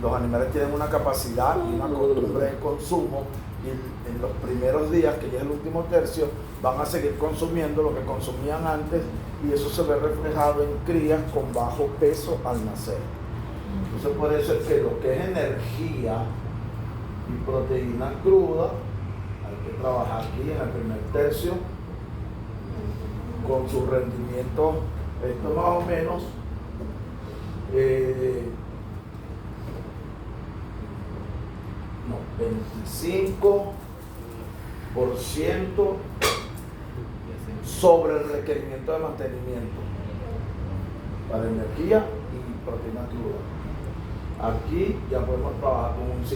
los animales tienen una capacidad y una costumbre de consumo, y en los primeros días, que ya es el último tercio, van a seguir consumiendo lo que consumían antes, y eso se ve reflejado en crías con bajo peso al nacer. Entonces por eso es que lo que es energía y proteína cruda, hay que trabajar aquí en el primer tercio con su rendimiento. Esto más o menos 25% sobre el requerimiento de mantenimiento para energía y proteína cruda. Aquí ya podemos trabajar con un 50%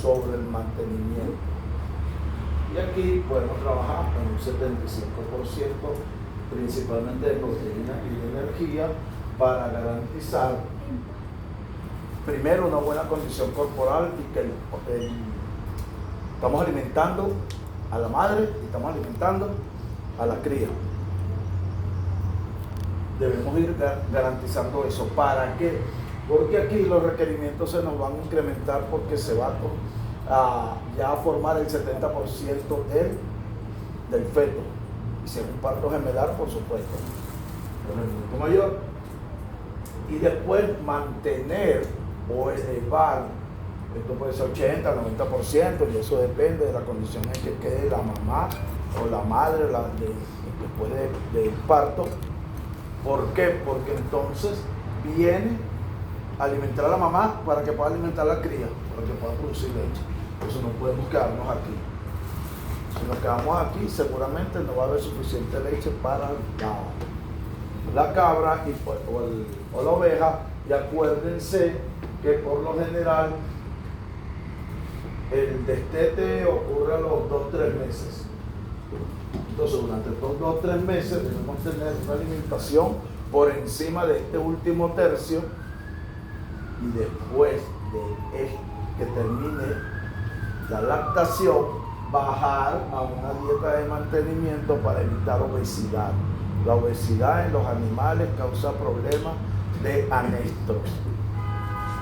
sobre el mantenimiento. Y aquí podemos trabajar con un 75%, principalmente de proteína y de energía, para garantizar primero una buena condición corporal y que estamos alimentando a la madre y estamos alimentando a la cría. Debemos ir garantizando eso. ¿Para qué? Porque aquí los requerimientos se nos van a incrementar, porque se va ya a formar el 70% del feto. Y si es un parto gemelar, por supuesto, el rendimiento mayor. Y después mantener o elevar, esto puede ser 80, 90%, y eso depende de la condición en que quede la mamá o la madre después del parto. ¿Por qué? Porque entonces viene a alimentar a la mamá para que pueda alimentar a la cría, para que pueda producir leche. Por eso no podemos quedarnos aquí. Si nos quedamos aquí, seguramente no va a haber suficiente leche para la cabra o la oveja. Y acuérdense que por lo general el destete ocurre a los 2-3 meses. Entonces, durante estos 2-3 meses debemos tener una alimentación por encima de este último tercio, y después de que termine la lactación, bajar a una dieta de mantenimiento para evitar obesidad. La obesidad en los animales causa problemas de anestros.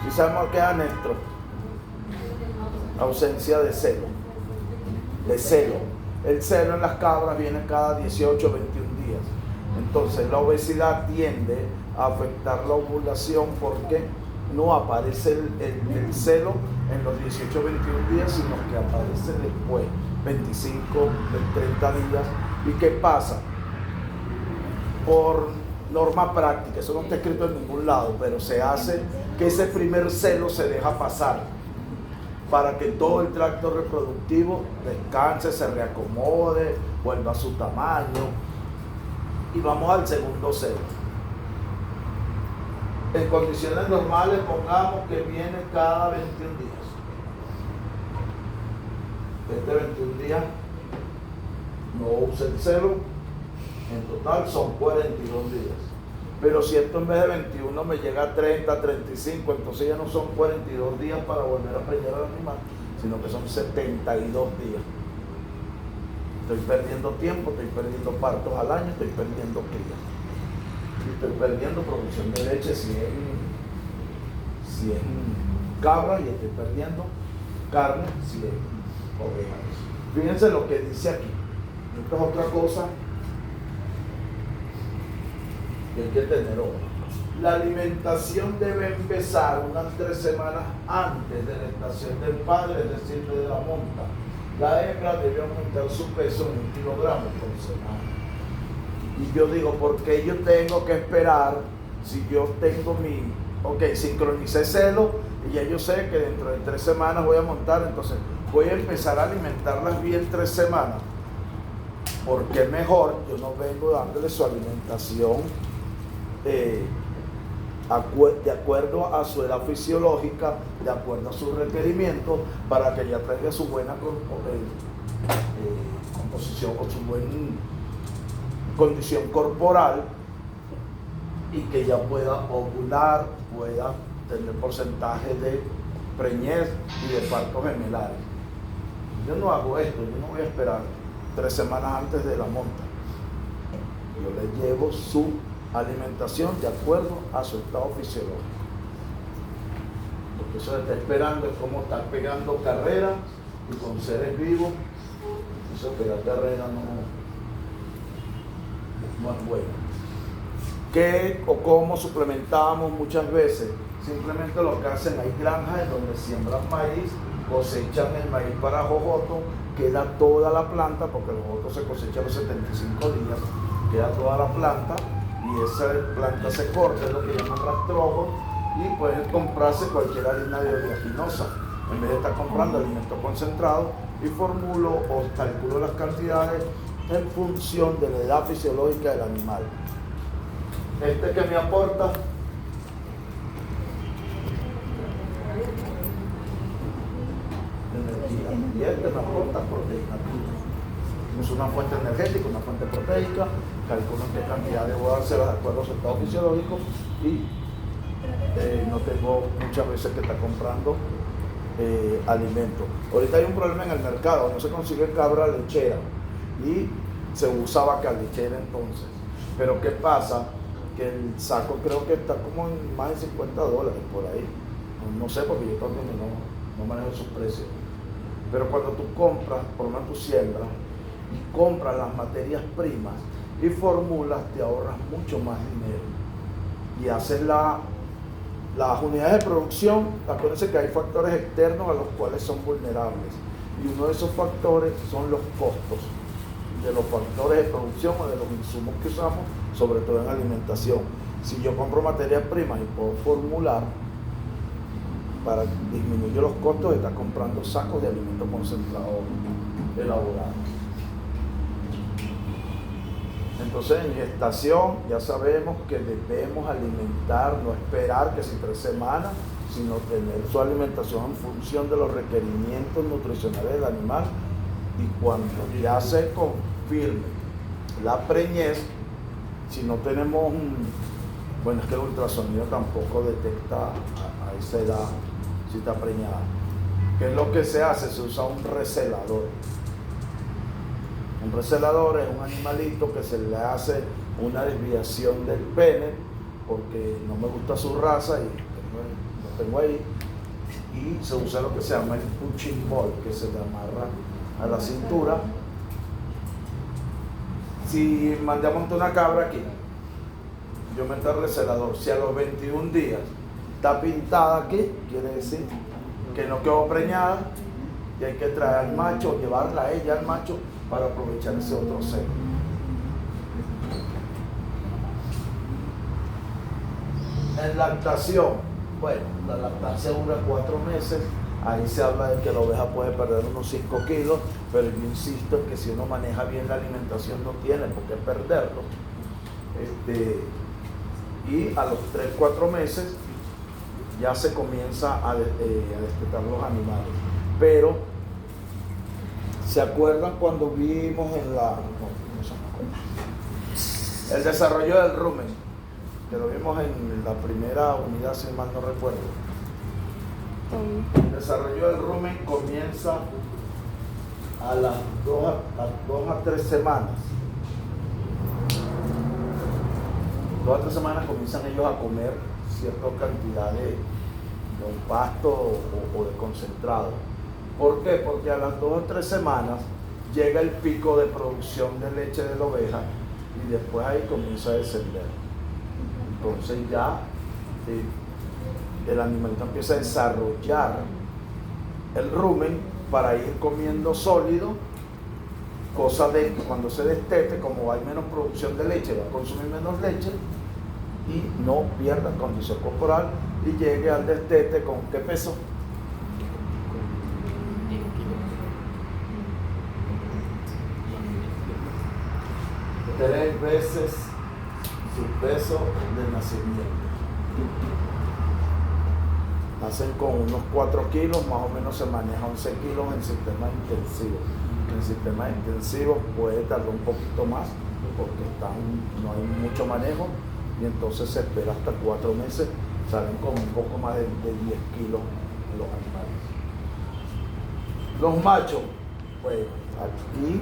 ¿Sí sabemos qué es anestro? Ausencia de celo. El celo en las cabras viene cada 18 o 21 días. Entonces la obesidad tiende a afectar la ovulación, porque no aparece el celo en los 18 o 21 días, sino que aparece después, 25, 30 días. ¿Y qué pasa? por norma práctica, eso no está escrito en ningún lado, pero se hace que ese primer celo se deja pasar para que todo el tracto reproductivo descanse, se reacomode, vuelva a su tamaño. Y vamos al segundo celo. En condiciones normales, pongamos que viene cada 21 días. Este 21 días no usa el celo, en total son 42 días. Pero si esto en vez de 21 me llega a 30, 35, entonces ya no son 42 días para volver a preñar al animal, sino que son 72 días. Estoy perdiendo tiempo, estoy perdiendo partos al año, estoy perdiendo crías. Y estoy perdiendo producción de leche si es cabra, y estoy perdiendo carne si es oveja. Fíjense lo que dice aquí. Esto es otra cosa que hay que tener ojo. La alimentación debe empezar unas 3 semanas antes de la estación del padre, es decir, de la monta. La hembra debe aumentar su peso en 1 kilogramo por semana. Y yo digo, ¿por qué yo tengo que esperar si yo tengo sincronicé celo y ya yo sé que dentro de 3 semanas voy a montar, entonces voy a empezar a alimentarlas bien 3 semanas? Porque mejor yo no vengo dándole su alimentación de acuerdo a su edad fisiológica, de acuerdo a sus requerimientos, para que ella tenga su buena composición o su buena condición corporal y que ella pueda ovular, pueda tener porcentaje de preñez y de partos gemelares. Yo no hago esto, yo no voy a esperar 3 semanas antes de la monta. Yo le llevo su alimentación de acuerdo a su estado fisiológico. Porque eso de estar esperando es como estar pegando carrera y con seres vivos. Eso pegar carrera no es bueno. ¿Qué o cómo suplementamos muchas veces? Simplemente lo que hacen, hay granjas en donde siembran maíz, cosechan el maíz para jojoto, queda toda la planta, porque el jojoto se cosecha a los 75 días, queda toda la planta y esa planta se corta, es lo que llaman rastrojo, y pueden comprarse cualquier harina de oleaginosa en vez de estar comprando alimento concentrado, y formulo o calculo las cantidades en función de la edad fisiológica del animal. Este que me aporta energía y este me aporta proteína. Es una fuente energética, una fuente proteica, calculo qué cantidad debo dársela de acuerdo a su estado fisiológico y no tengo muchas veces que estar comprando alimentos. Ahorita hay un problema en el mercado, no se consigue cabra lechera y se usa vaca lechera entonces. Pero ¿qué pasa? Que el saco creo que está como en más de $50 por ahí. No sé porque yo también no manejo esos precios. Pero cuando tú compras, por lo menos tú siembras y compras las materias primas y formulas, te ahorras mucho más dinero. Y haces las unidades de producción, acuérdense que hay factores externos a los cuales son vulnerables. Y uno de esos factores son los costos de los factores de producción o de los insumos que usamos, sobre todo en alimentación. Si yo compro materias primas y puedo formular para disminuir los costos de estar comprando sacos de alimento concentrado elaborado. Entonces en gestación ya sabemos que debemos alimentar, no esperar que si 3 semanas, sino tener su alimentación en función de los requerimientos nutricionales del animal. Y cuando ya se confirme la preñez, si no tenemos bueno, es que el ultrasonido tampoco detecta a esa edad si está preñada. ¿Qué es lo que se hace? Se usa un recelador. Un recelador es un animalito que se le hace una desviación del pene, porque no me gusta su raza y lo tengo ahí. Y se usa lo que se llama el punching ball, que se le amarra a la cintura. Si mandé a montar una cabra aquí, yo meto el recelador. Si a los 21 días está pintada aquí, quiere decir que no quedó preñada y hay que traer al macho, llevarla a ella al macho para aprovechar ese otro seno. En lactación, bueno, la lactancia dura 4 meses. Ahí se habla de que la oveja puede perder unos 5 kilos, pero yo insisto en que si uno maneja bien la alimentación no tiene por qué perderlo. Y a los 3-4 meses ya se comienza a destetar los animales. Pero, ¿se acuerdan cuando vimos en el desarrollo del rumen? Que lo vimos en la primera unidad, si mal no recuerdo. El desarrollo del rumen comienza a las 2 a 3 semanas. 2 a 3 semanas comienzan ellos a comer cierta cantidad de pasto o de concentrado. ¿Por qué? Porque a las 2 o 3 semanas llega el pico de producción de leche de la oveja y después ahí comienza a descender. Entonces ya el animalito empieza a desarrollar el rumen para ir comiendo sólido, cosa de que cuando se destete, como hay menos producción de leche, va a consumir menos leche y no pierda condición corporal y llegue al destete con ¿qué peso? 3 veces su peso de nacimiento. Nacen con unos 4 kilos, más o menos se maneja 11 kilos en sistemas intensivos. En sistemas intensivos puede tardar un poquito más porque no hay mucho manejo y entonces se espera hasta 4 meses, salen con un poco más de 10 kilos los animales. Los machos, pues aquí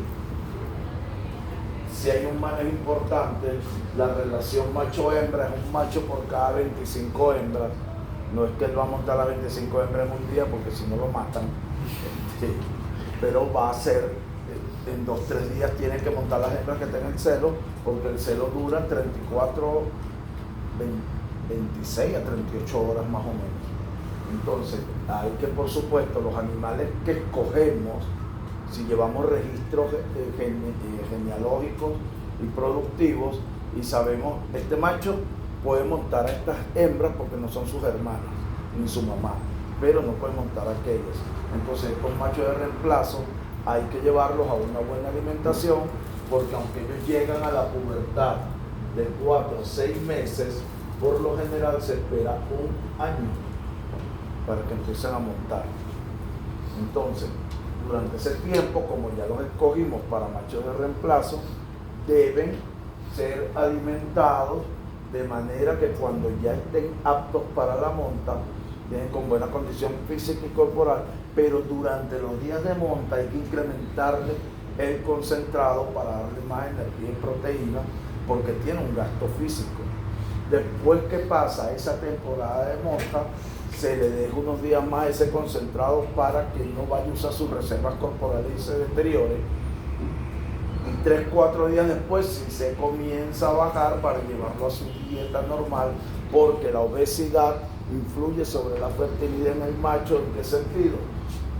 si hay un manejo importante, la relación macho-hembra es un macho por cada 25 hembras. No es que él va a montar las 25 hembras en un día porque si no lo matan. Sí. Pero va a ser, en 2-3 días tiene que montar las hembras que tengan celo, porque el celo dura 26 a 38 horas más o menos. Entonces, hay que, por supuesto, los animales que escogemos, si llevamos registros genealógicos y productivos y sabemos, este macho puede montar a estas hembras porque no son sus hermanas ni su mamá, pero no puede montar a aquellas. Entonces, estos machos de reemplazo hay que llevarlos a una buena alimentación porque aunque ellos llegan a la pubertad de 4 a 6 meses, por lo general se espera 1 año para que empiecen a montar. Entonces, durante ese tiempo, como ya los escogimos para machos de reemplazo, deben ser alimentados de manera que cuando ya estén aptos para la monta, estén con buena condición física y corporal, pero durante los días de monta hay que incrementarle el concentrado para darle más energía y proteína, porque tiene un gasto físico. Después que pasa esa temporada de monta, se le deja unos días más ese concentrado para que no vaya a usar sus reservas corporales y se deteriore. Y 3-4 días después sí se comienza a bajar para llevarlo a su dieta normal, porque la obesidad influye sobre la fertilidad en el macho. ¿En qué sentido?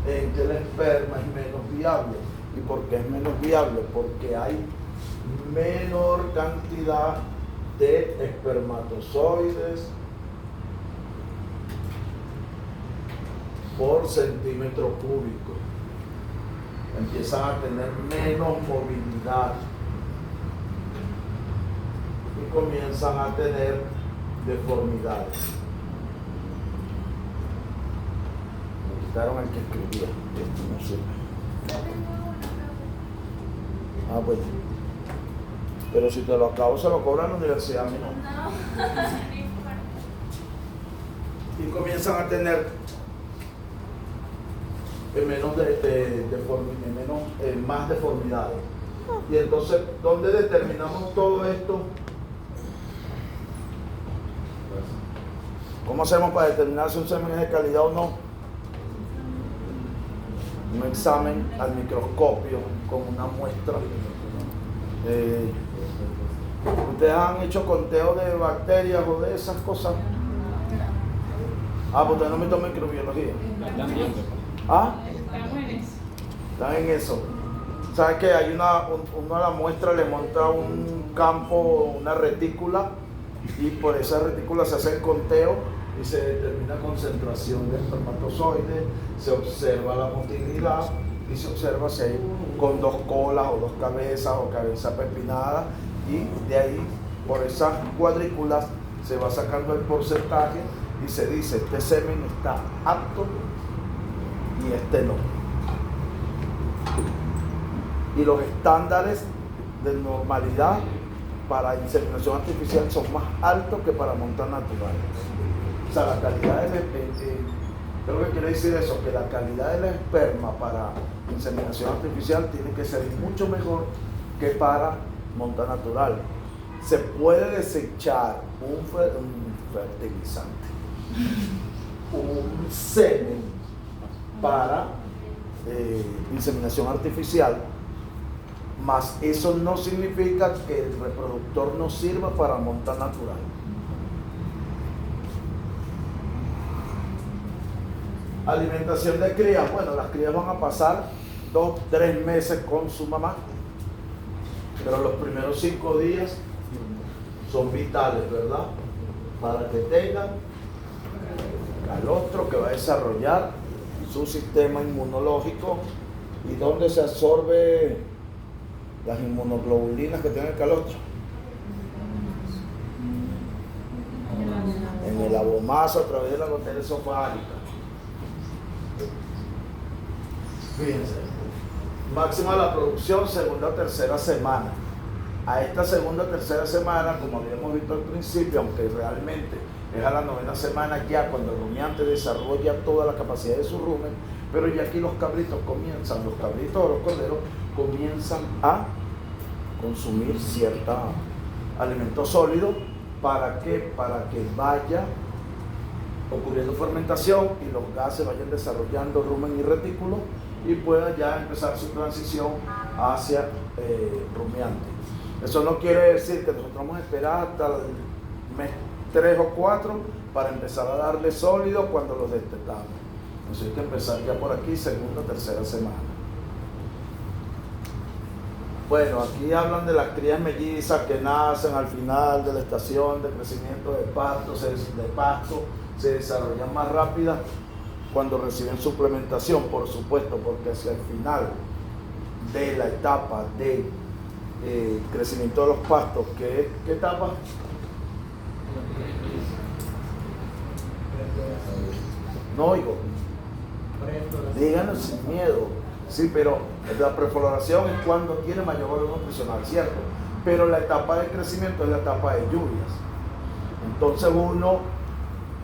En que el esperma es menos viable. ¿Y por qué es menos viable? Porque hay menor cantidad de espermatozoides por centímetro cúbico. Empiezan a tener menos movilidad y comienzan a tener deformidades. Me quitaron el que escribía, esto no sirve. Ah, bueno. Pero si te lo acabo, se lo cobran en la universidad, a mí no. Y comienzan a tener más deformidades. Y entonces, ¿dónde determinamos todo esto? ¿Cómo hacemos para determinar si un semen es de calidad o no? Un examen al microscopio con una muestra. ¿Ustedes han hecho conteo de bacterias o de esas cosas? Ah, pues ustedes no me toman microbiología. ¿Ah? Están en eso. ¿Sabes que hay uno a la muestra le monta un campo, una retícula, y por esa retícula se hace el conteo y se determina concentración de espermatozoides, se observa la motilidad y se observa si hay con 2 colas o 2 cabezas o cabeza pepinada, y de ahí por esas cuadrículas se va sacando el porcentaje y se dice este semen está apto y este no. Y los estándares de normalidad para inseminación artificial son más altos que para montar natural. O sea, la calidad del creo que quiere decir eso, que la calidad del esperma para inseminación artificial tiene que ser mucho mejor que para monta natural. Se puede desechar un fertilizante, un semen para inseminación artificial, mas eso no significa que el reproductor no sirva para monta natural. Alimentación de crías. Bueno, las crías van a pasar 2-3 meses con su mamá, pero los primeros 5 días son vitales, ¿verdad? Para que tengan calostro que va a desarrollar su sistema inmunológico. ¿Y dónde se absorbe las inmunoglobulinas que tiene el calostro? En el abomazo a través de la gotera esofágica. Fíjense, máxima la producción segunda o tercera semana. A esta segunda o tercera semana, como habíamos visto al principio, aunque realmente es a la 9ª semana ya cuando el rumiante desarrolla toda la capacidad de su rumen, pero ya aquí los cabritos comienzan, los cabritos o los corderos comienzan a consumir cierto alimento sólido. ¿Para qué? Para que vaya ocurriendo fermentación y los gases vayan desarrollando rumen y retículo y pueda ya empezar su transición hacia rumiante. Eso no quiere decir que nosotros vamos a esperar hasta el mes 3 o 4 para empezar a darle sólido cuando los destetamos. Entonces hay que empezar ya por aquí, segunda o tercera semana. Bueno, aquí hablan de las crías mellizas que nacen al final de la estación de crecimiento de pasto, se desarrollan más rápidas cuando reciben suplementación, por supuesto, porque hacia el final de la etapa de crecimiento de los pastos, ¿qué etapa? No oigo. Díganos sin miedo. Sí, pero la prefloración es cuando tiene mayor valor nutricional, ¿cierto? Pero la etapa de crecimiento es la etapa de lluvias. Entonces uno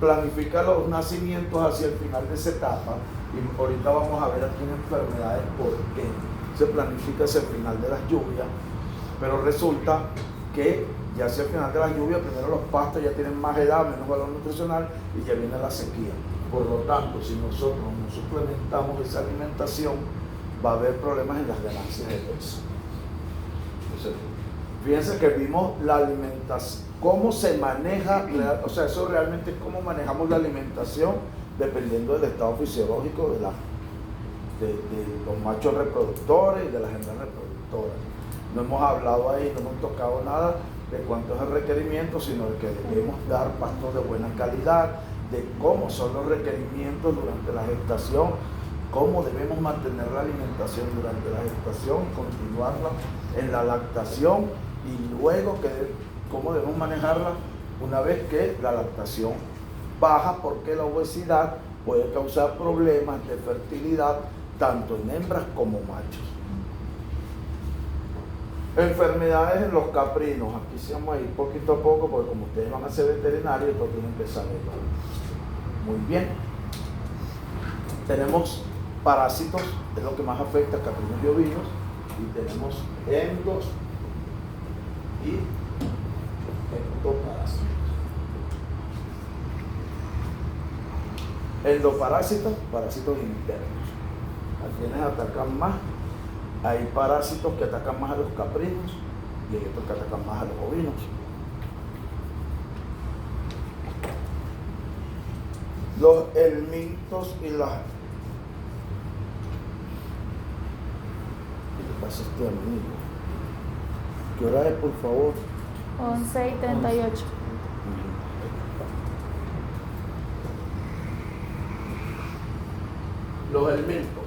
planifica los nacimientos hacia el final de esa etapa, y ahorita vamos a ver aquí en enfermedades por qué se planifica hacia el final de las lluvias, pero resulta que ya hacia el final de las lluvias, primero los pastos ya tienen más edad, menos valor nutricional, y ya viene la sequía. Por lo tanto, si nosotros no suplementamos esa alimentación, va a haber problemas en las ganancias de peso. Entonces, fíjense que vimos la alimentación, cómo se maneja, o sea, eso realmente es cómo manejamos la alimentación dependiendo del estado fisiológico de los machos reproductores y de las hembras reproductoras. No hemos hablado ahí, no hemos tocado nada de cuánto es el requerimiento, sino de que debemos dar pastos de buena calidad, de cómo son los requerimientos durante la gestación, cómo debemos mantener la alimentación durante la gestación, continuarla en la lactación y luego cómo debemos manejarla una vez que la lactación baja, porque la obesidad puede causar problemas de fertilidad tanto en hembras como machos. Enfermedades en los caprinos. Aquí sí vamos a ir poquito a poco porque como ustedes van a ser veterinarios, esto tienen que saberlo. Muy bien. Tenemos parásitos, es lo que más afecta a caprinos y ovinos, y tenemos endos y endoparásitos. Endoparásitos, parásitos internos. ¿A quienes atacan más? Hay parásitos que atacan más a los caprinos y hay otros que atacan más a los ovinos. Los helmintos y las... ¿Qué le pasa a este amigo? ¿Qué hora es, por favor? 11:38. Los helmintos,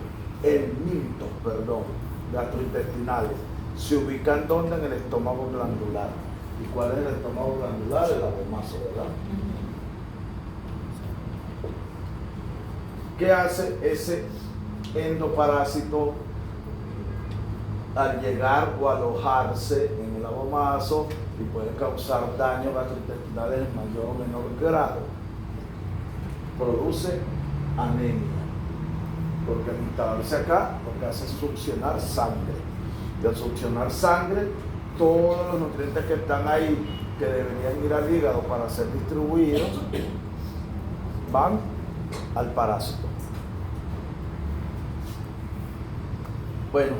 gastrointestinales, se ubican ¿dónde? En el estómago glandular. ¿Y cuál es el estómago glandular? El abomazo, ¿verdad? ¿Qué hace ese endoparásito al llegar o alojarse en el abomazo y puede causar daños gastrointestinales en mayor o menor grado? Produce anemia, porque al instalarse acá lo que hace es succionar sangre, y al succionar sangre todos los nutrientes que están ahí, que deberían ir al hígado para ser distribuidos, van al parásito. Bueno,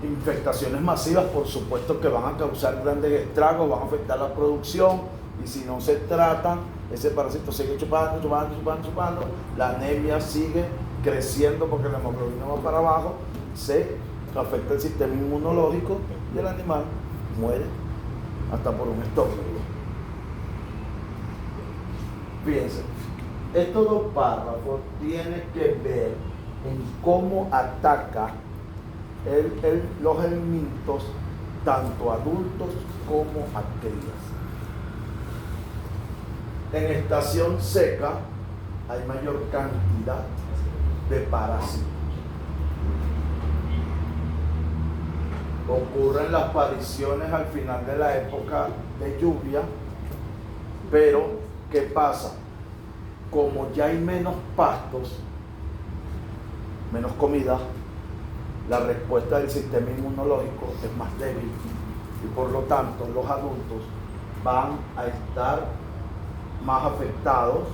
infectaciones masivas, por supuesto que van a causar grandes estragos, van a afectar la producción, y si no se tratan, ese parásito sigue chupando, la anemia sigue creciendo porque la hemoglobina va para abajo, se afecta el sistema inmunológico y el animal muere hasta por un estómago. Fíjense, estos dos párrafos tienen que ver en cómo ataca los helmintos tanto adultos como a crías. En estación seca hay mayor cantidad de parásitos. Ocurren las apariciones al final de la época de lluvia, pero ¿qué pasa? Como ya hay menos pastos, menos comida, la respuesta del sistema inmunológico es más débil y por lo tanto los adultos van a estar más afectados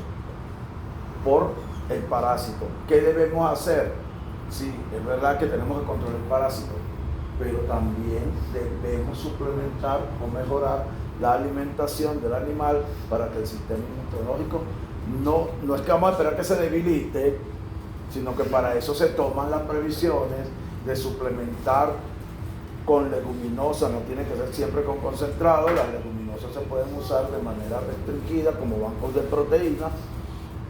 por el parásito. ¿Qué debemos hacer? Sí, es verdad que tenemos que controlar el parásito, pero también debemos suplementar o mejorar la alimentación del animal para que el sistema inmunológico no es que vamos a esperar que se debilite, sino que para eso se toman las previsiones de suplementar con leguminosas. No tiene que ser siempre con concentrado, las leguminosas se pueden usar de manera restringida como bancos de proteína,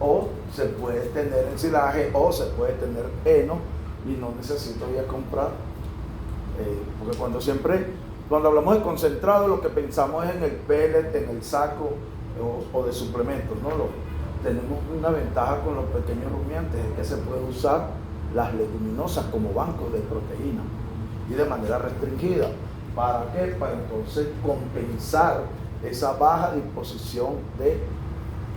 o se puede tener ensilaje, o se puede tener heno, y no necesito ir a comprar, porque cuando hablamos de concentrado, lo que pensamos es en el pellet, en el saco o de suplementos, ¿no? Tenemos una ventaja con los pequeños rumiantes, es que se puede usar las leguminosas como bancos de proteína y de manera restringida. ¿Para qué? Para entonces compensar esa baja disposición de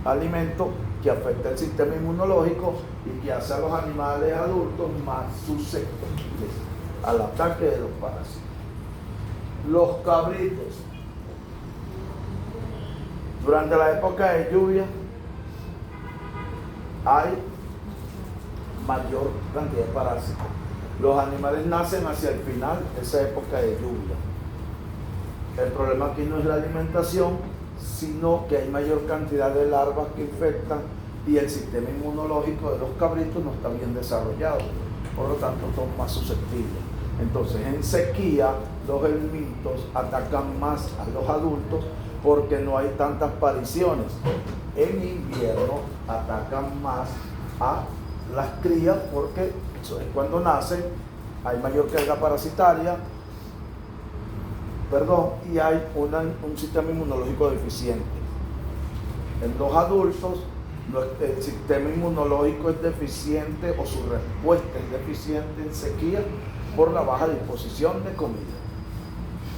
alimento que afecta el sistema inmunológico y que hace a los animales adultos más susceptibles al ataque de los parásitos. Los cabritos, durante la época de lluvia hay mayor cantidad de parásitos. Los animales nacen hacia el final de esa época de lluvia. El problema aquí no es la alimentación, sino que hay mayor cantidad de larvas que infectan y el sistema inmunológico de los cabritos no está bien desarrollado, por lo tanto son más susceptibles. Entonces en sequía los helmintos atacan más a los adultos porque no hay tantas apariciones. En invierno atacan más a las crías porque eso es cuando nacen, hay mayor carga parasitaria, y hay un sistema inmunológico deficiente. En los adultos el sistema inmunológico es deficiente o su respuesta es deficiente en sequía por la baja disposición de comida.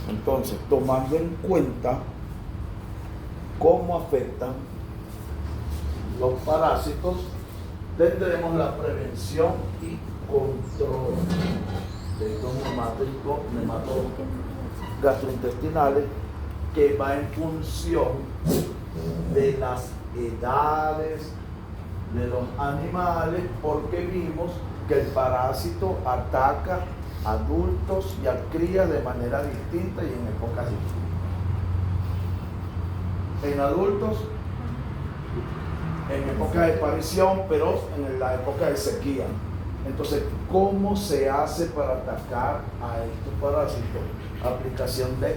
Entonces, tomando en cuenta cómo afectan los parásitos, tendremos la prevención y control de estos nematodos gastrointestinales, que va en función de las edades de los animales, porque vimos que el parásito ataca a adultos y a crías de manera distinta y en épocas distintas. En adultos, en época de aparición, pero en la época de sequía. Entonces, ¿cómo se hace para atacar a estos parásitos? Aplicación de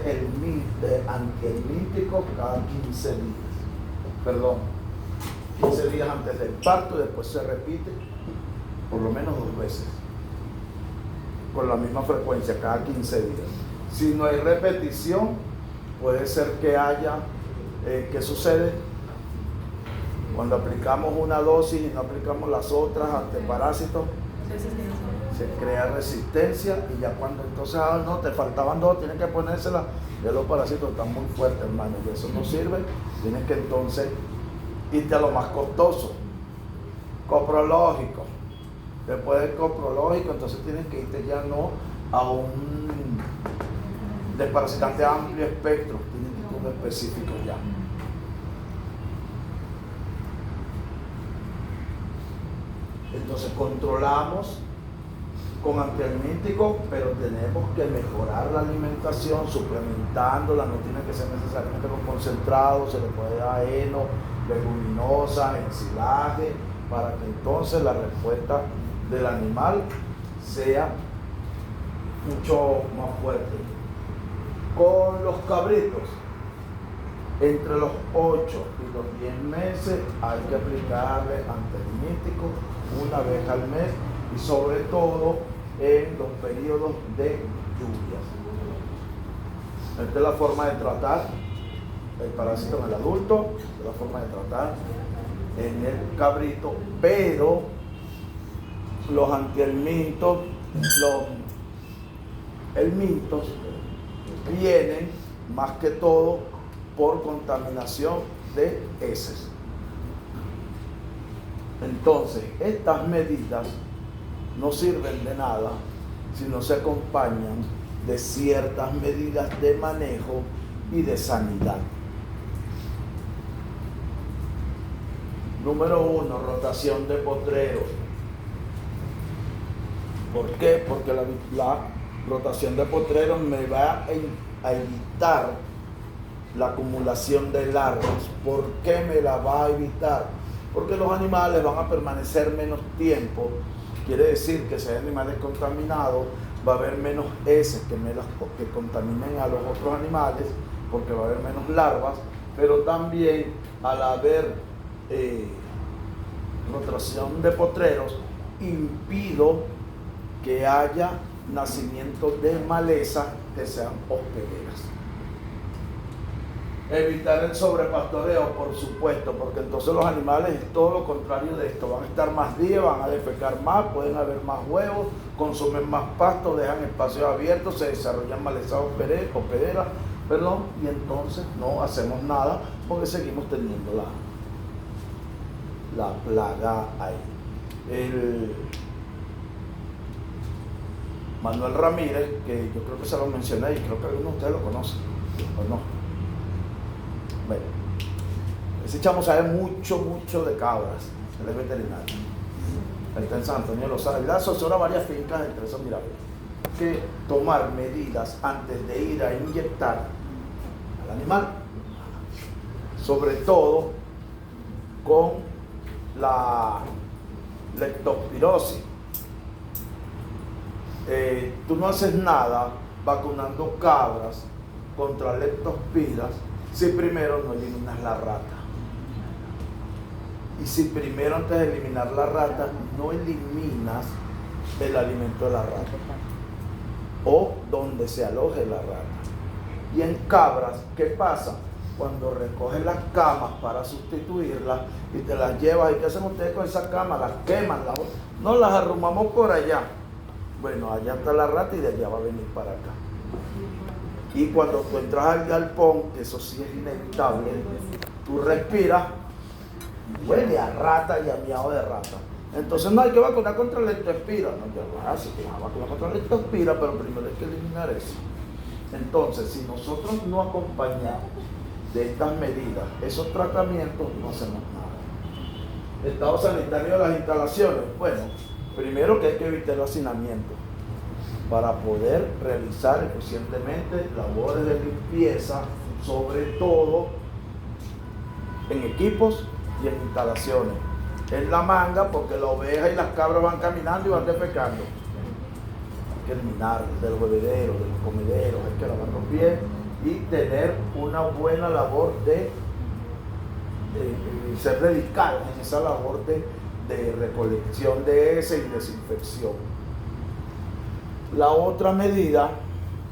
antihelmínticos cada 15 días. 15 días antes del parto y después se repite por lo menos 2 veces, con la misma frecuencia, cada 15 días. Si no hay repetición, puede ser que haya, ¿qué sucede? Cuando aplicamos una dosis y no aplicamos las otras antiparásitos, se crea resistencia y ya cuando entonces, no, te faltaban 2, tienes que ponérselas, ya los parásitos están muy fuertes, hermano, y eso no sirve, tienes que entonces irte a lo más costoso, coprológico. Después del coprológico, entonces tienes que irte ya no a un desparasitante amplio espectro, tienes que ir a un específico ya. Entonces controlamos con antihelmíntico, pero tenemos que mejorar la alimentación suplementándola, no tiene que ser necesariamente con concentrado, se le puede dar heno, leguminosa, ensilaje, para que entonces la respuesta del animal sea mucho más fuerte. Con los cabritos, entre los 8 y los 10 meses hay que aplicarle antihelmíntico una vez al mes y sobre todo en los periodos de lluvias. Esta es la forma de tratar el parásito en el adulto, esta es la forma de tratar en el cabrito, pero los antihelmintos, los helmintos vienen más que todo por contaminación de heces. Entonces, estas medidas no sirven de nada si no se acompañan de ciertas medidas de manejo y de sanidad. Número 1, rotación de potreros. ¿Por qué? Porque la rotación de potreros me va a evitar la acumulación de larvas. ¿Por qué me la va a evitar? Porque los animales van a permanecer menos tiempo. Quiere decir que si hay animales contaminados, va a haber menos heces que contaminen a los otros animales, porque va a haber menos larvas, pero también al haber rotación de potreros, impido que haya nacimiento de malezas que sean hospederas. Evitar el sobrepastoreo, por supuesto, porque entonces los animales es todo lo contrario de esto, van a estar más días, van a defecar más, pueden haber más huevos, consumen más pasto, dejan espacios abiertos, se desarrollan malezas hospederas, y entonces no hacemos nada porque seguimos teniendo la plaga ahí. El Manuel Ramírez, que yo creo que se lo mencioné y creo que algunos de ustedes lo conocen, ¿o no? Bueno, ese chamo sabe mucho de cabras, él es veterinario. Él está en San Antonio de los Aros, él asesora varias fincas entre esos mirables. Que tomar medidas antes de ir a inyectar al animal, sobre todo con la leptospirosis. Tú no haces nada vacunando cabras contra leptospiras si primero no eliminas la rata. Y si primero antes de eliminar la rata no eliminas el alimento de la rata o donde se aloje la rata. Y en cabras, ¿qué pasa? Cuando recoges las camas para sustituirlas y te las llevas, ¿y qué hacen ustedes con esas camas? Las queman, no las arrumamos por allá. Bueno, allá está la rata y de allá va a venir para acá. Y cuando tú entras al galpón, que eso sí es inevitable, tú respiras, huele a rata y a miado de rata. Entonces no hay que vacunar contra la leptospira. No, ya sí que vacunar contra la leptospira, pero primero hay que eliminar eso. Entonces, si nosotros no acompañamos de estas medidas, esos tratamientos, no hacemos nada. Estado sanitario de las instalaciones. Bueno, primero que hay que evitar el hacinamiento para poder realizar eficientemente labores de limpieza, sobre todo en equipos y en instalaciones. En la manga, porque la oveja y las cabras van caminando y van defecando. Hay que eliminar del bebedero, de los comederos, hay que lavar los pies y tener una buena labor de ser dedicados en esa labor de recolección de heces y desinfección. La otra medida,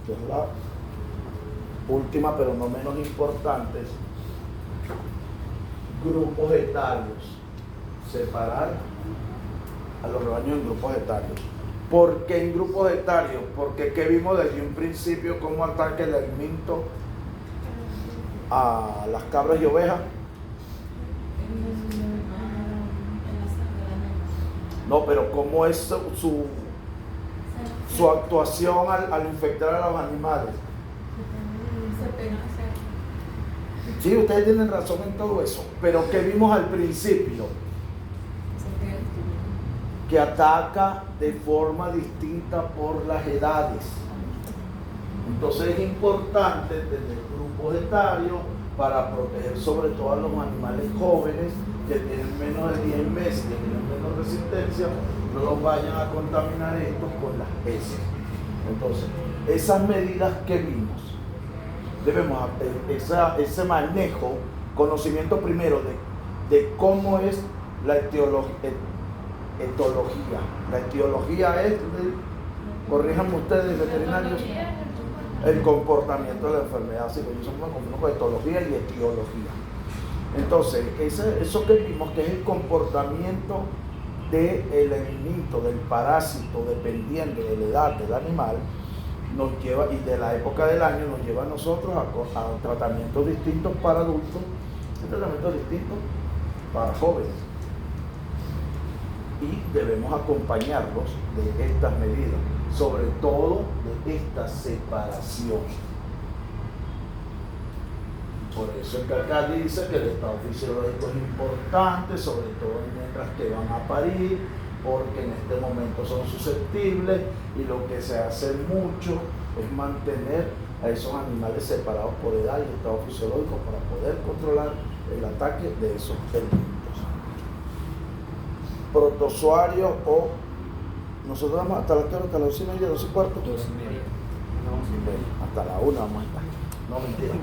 que es la última pero no menos importante, es grupos etarios. Separar a los rebaños en grupos etarios. ¿Por qué en grupos etarios? Porque ¿qué vimos desde un principio cómo ataca el alimento a las cabras y ovejas? No, pero ¿cómo es su actuación al infectar a los animales? Sí, ustedes tienen razón en todo eso, pero ¿qué vimos al principio? Que ataca de forma distinta por las edades. Entonces es importante tener grupos etarios para proteger sobre todo a los animales jóvenes que tienen menos de 10 meses, que tienen menos resistencia, no los vayan a contaminar estos con las heces. Entonces, esas medidas que vimos, debemos hacer ese manejo, conocimiento primero de cómo es la etología. La etiología es, corríjanme ustedes, veterinarios, el comportamiento de la enfermedad. Así que yo me confundo con etología y etiología. Entonces, eso que vimos, que es el comportamiento del elemento, del parásito, dependiendo de la edad del animal, nos lleva, y de la época del año, nos lleva a nosotros a tratamientos distintos para adultos y tratamientos distintos para jóvenes. Y debemos acompañarlos de estas medidas, sobre todo de esta separación. Por eso el que acá dice que el estado fisiológico es importante, sobre todo mientras que van a parir, porque en este momento son susceptibles, y lo que se hace mucho es mantener a esos animales separados por edad y estado fisiológico para poder controlar el ataque de esos elementos. Protozoarios o nosotros vamos hasta las 11:30, 12:15. Hasta la 1 vamos a estar. No, mentira.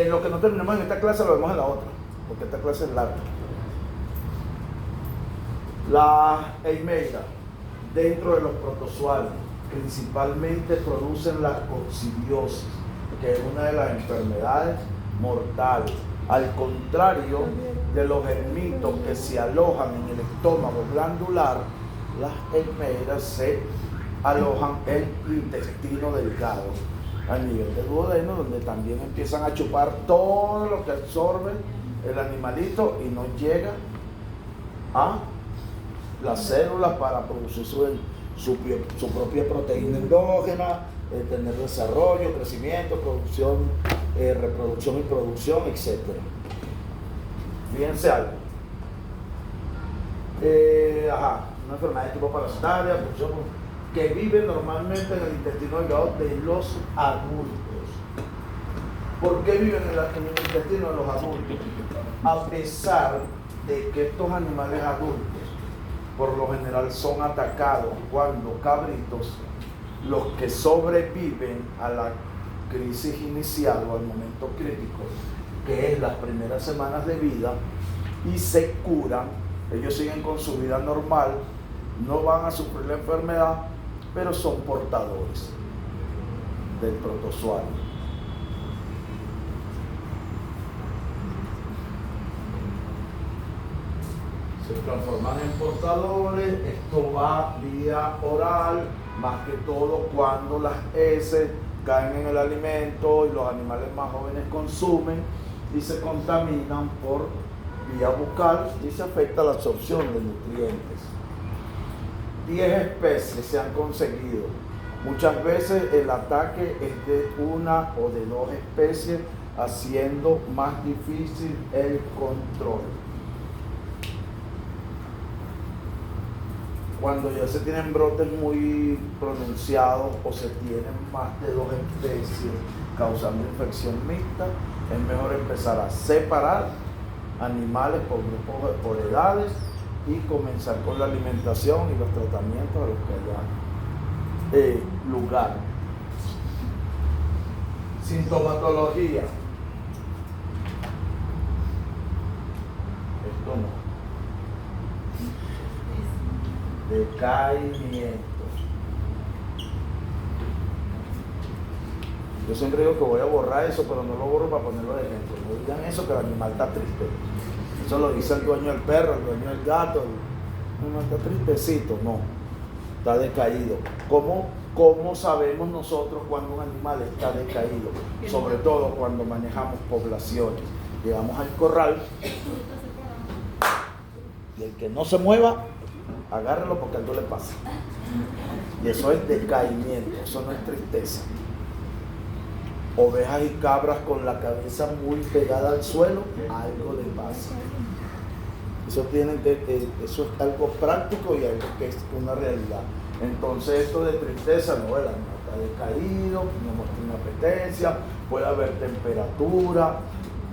Lo que no terminamos en esta clase lo vemos en la otra, porque esta clase es larga. La eimeira, dentro de los protozoarios, principalmente producen la coccidiosis, que es una de las enfermedades mortales. Al contrario de los germitos que se alojan en el estómago glandular, las eimeiras se alojan en el intestino delgado, a nivel del duodeno, donde también empiezan a chupar todo lo que absorbe el animalito y no llega a las células para producir su propia proteína endógena, tener desarrollo, crecimiento, producción, reproducción y producción, etc. Fíjense algo. Una enfermedad de tipo parasitaria, que vive normalmente en el intestino delgado de los adultos. ¿Por qué viven en el intestino de los adultos? A pesar de que estos animales adultos por lo general son atacados cuando cabritos, los que sobreviven a la crisis inicial o al momento crítico, que es las primeras semanas de vida, y se curan, ellos siguen con su vida normal, no van a sufrir la enfermedad, pero son portadores del protozoario. Se transforman en portadores, esto va vía oral, más que todo cuando las heces caen en el alimento y los animales más jóvenes consumen y se contaminan por vía bucal y se afecta la absorción de nutrientes. 10 especies se han conseguido. Muchas veces el ataque es de una o de 2 especies, haciendo más difícil el control. Cuando ya se tienen brotes muy pronunciados o se tienen más de 2 especies causando infección mixta, es mejor empezar a separar animales por grupos, por edades, y comenzar con la alimentación y los tratamientos a los que haya lugar. Sintomatología. Decaimiento no. Decaimiento. Yo siempre digo que voy a borrar eso, pero no lo borro para ponerlo de ejemplo. No digan eso, que el animal está triste. Eso lo dice el dueño del perro, el dueño del gato. El animal está tristecito. No, está decaído. ¿Cómo sabemos nosotros cuando un animal está decaído? Sobre todo cuando manejamos poblaciones. Llegamos al corral y el que no se mueva, agárralo porque algo le pasa. Y eso es decaimiento, eso no es tristeza. Ovejas y cabras con la cabeza muy pegada al suelo, algo le pasa. Eso es algo práctico y algo que es una realidad. Entonces esto de tristeza, no, el animal está decaído, no muestra inapetencia, puede haber temperatura,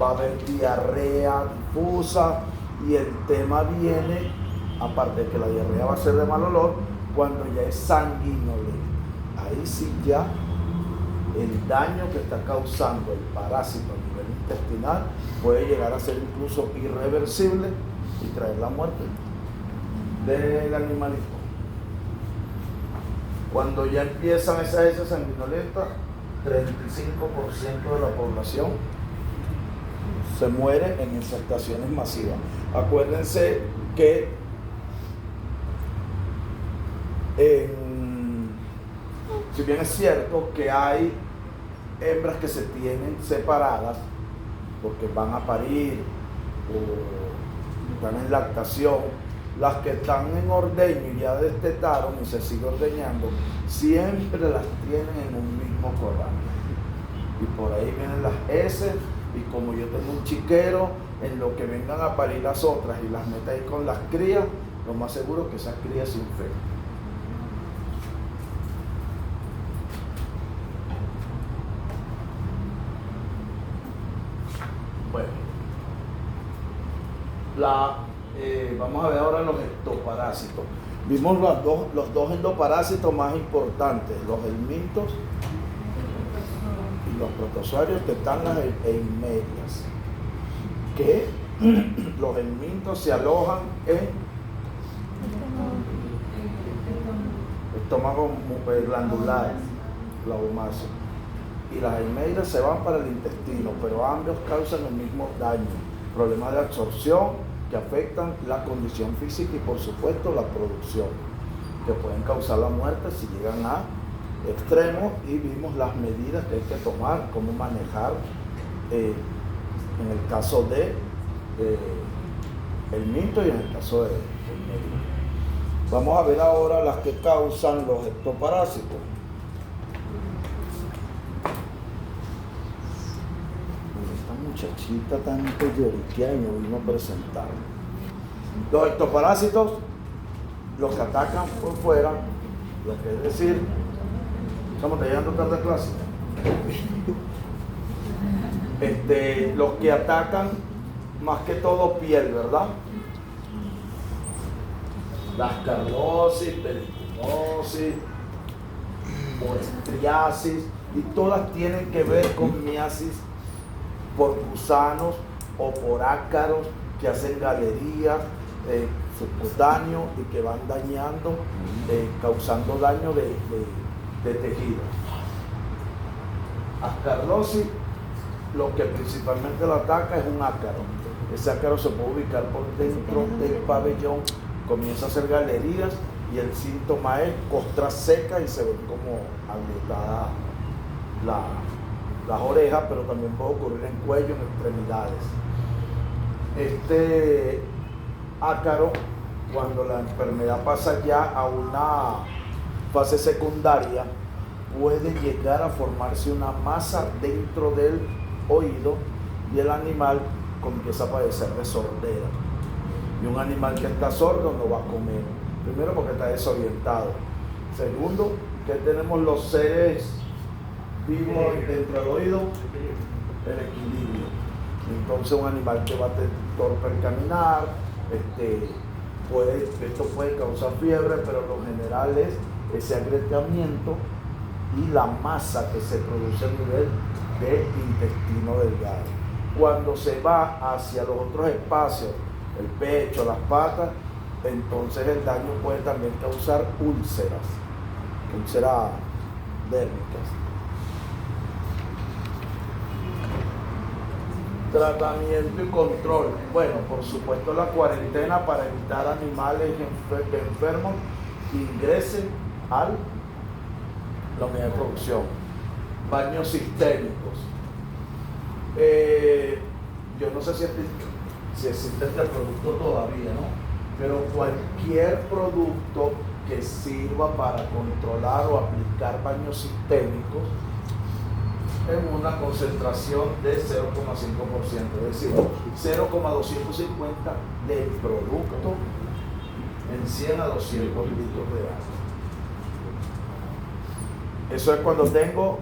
va a haber diarrea difusa, y el tema viene, aparte de que la diarrea va a ser de mal olor, cuando ya es sanguinolenta. Ahí sí ya el daño que está causando el parásito a nivel intestinal puede llegar a ser incluso irreversible y traer la muerte del animalito. Cuando ya empiezan esas heces sanguinolentas, 35% de la población se muere en infestaciones masivas. Acuérdense que si bien es cierto que hay hembras que se tienen separadas porque van a parir o están en lactación, las que están en ordeño y ya destetaron y se sigue ordeñando, siempre las tienen en un mismo corral. Y por ahí vienen las heces, y como yo tengo un chiquero, en lo que vengan a parir las otras y las meta ahí con las crías, lo más seguro es que esas crías se infecten. Bueno, vamos a ver ahora los ectoparásitos. Vimos los dos endoparásitos más importantes, los helmintos y los protozoarios, que están las eimerias, que los helmintos se alojan en estómago glandular, glaumáceo, y las eimerias se van para el intestino, pero ambos causan el mismo daño, problemas de absorción que afectan la condición física y por supuesto la producción, que pueden causar la muerte si llegan a extremos, y vimos las medidas que hay que tomar, cómo manejar en el caso de helminto y en el caso de helmeria. Vamos a ver ahora las que causan los ectoparásitos. Muchachita tan lloriqueada y no vino a presentar. Los ectoparásitos, los que atacan por fuera, lo que es decir, estamos llegando tarde a clase. Los que atacan más que todo piel, ¿verdad? Las carnosis, peritinosis, o estriasis, y todas tienen que ver con miasis por gusanos o por ácaros que hacen galerías subcutáneos y que van dañando, causando daño de tejido. Ascarlosis, lo que principalmente lo ataca es un ácaro. Ese ácaro se puede ubicar por dentro del pabellón, comienza a hacer galerías y el síntoma es costras secas y se ven como agrietadas las orejas, pero también puede ocurrir en cuello, en extremidades. Este ácaro, cuando la enfermedad pasa ya a una fase secundaria, puede llegar a formarse una masa dentro del oído y el animal comienza a padecer de sordera. Y un animal que está sordo no va a comer. Primero, porque está desorientado. Segundo, que tenemos los seres vivos dentro del oído, el equilibrio. Entonces un animal que va a tener torpe al caminar, esto puede causar fiebre, pero lo general es ese agrietamiento y la masa que se produce a nivel del intestino delgado. Cuando se va hacia los otros espacios el pecho, las patas, entonces el daño puede también causar úlceras dérmicas. Tratamiento y control. Bueno, por supuesto la cuarentena para evitar animales enfermos ingresen a la unidad de producción. Baños sistémicos. Yo no sé si existe este producto todavía, ¿no? Pero cualquier producto que sirva para controlar o aplicar baños sistémicos en una concentración de 0,5%, es decir, 0,250 del producto en 100 a 200 litros de agua. Eso es cuando tengo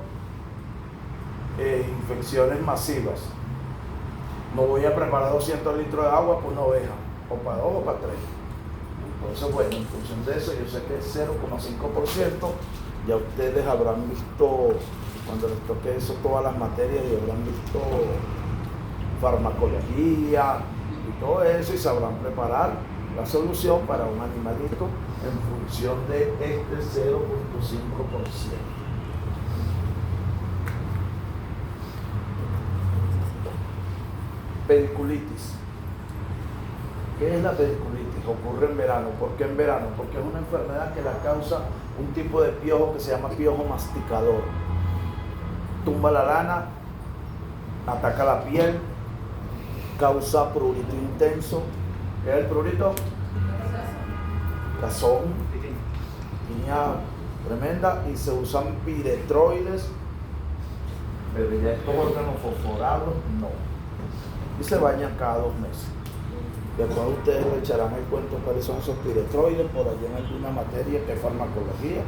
infecciones masivas. No voy a preparar 200 litros de agua para una oveja, o para 2 o para 3. Entonces, bueno, en función de eso, yo sé que es 0,5%. Ya ustedes habrán visto, cuando les toque eso, todas las materias, y habrán visto farmacología y todo eso, y sabrán preparar la solución para un animalito en función de este 0,5%. Pediculitis. ¿Qué es la pediculitis? Ocurre en verano. ¿Por qué en verano? Porque es una enfermedad que la causa un tipo de piojo que se llama piojo masticador. Tumba la lana, ataca la piel, causa prurito intenso. ¿Qué es el prurito? Cazón, piña tremenda, y se usan piretroides, pero ya estos órganos fosforados no. Y se bañan cada 2 meses. Después ustedes le echarán el cuento cuáles son esos piretroides por allá en alguna materia que es farmacología,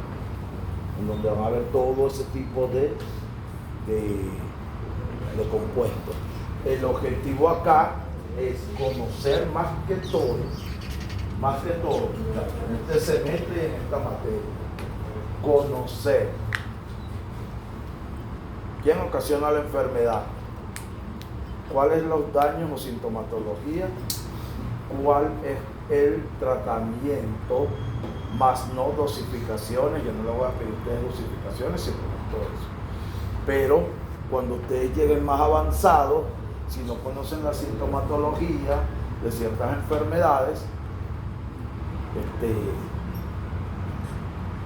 en donde van a ver todo ese tipo de compuestos. El objetivo acá es conocer más que todo, en este semestre y en esta materia, conocer quién ocasiona la enfermedad, cuáles son los daños o sintomatología, cuál es el tratamiento, más no dosificaciones. Yo no le voy a pedir a ustedes dosificaciones, simplemente todo eso. Pero cuando ustedes lleguen más avanzados, si no conocen la sintomatología de ciertas enfermedades,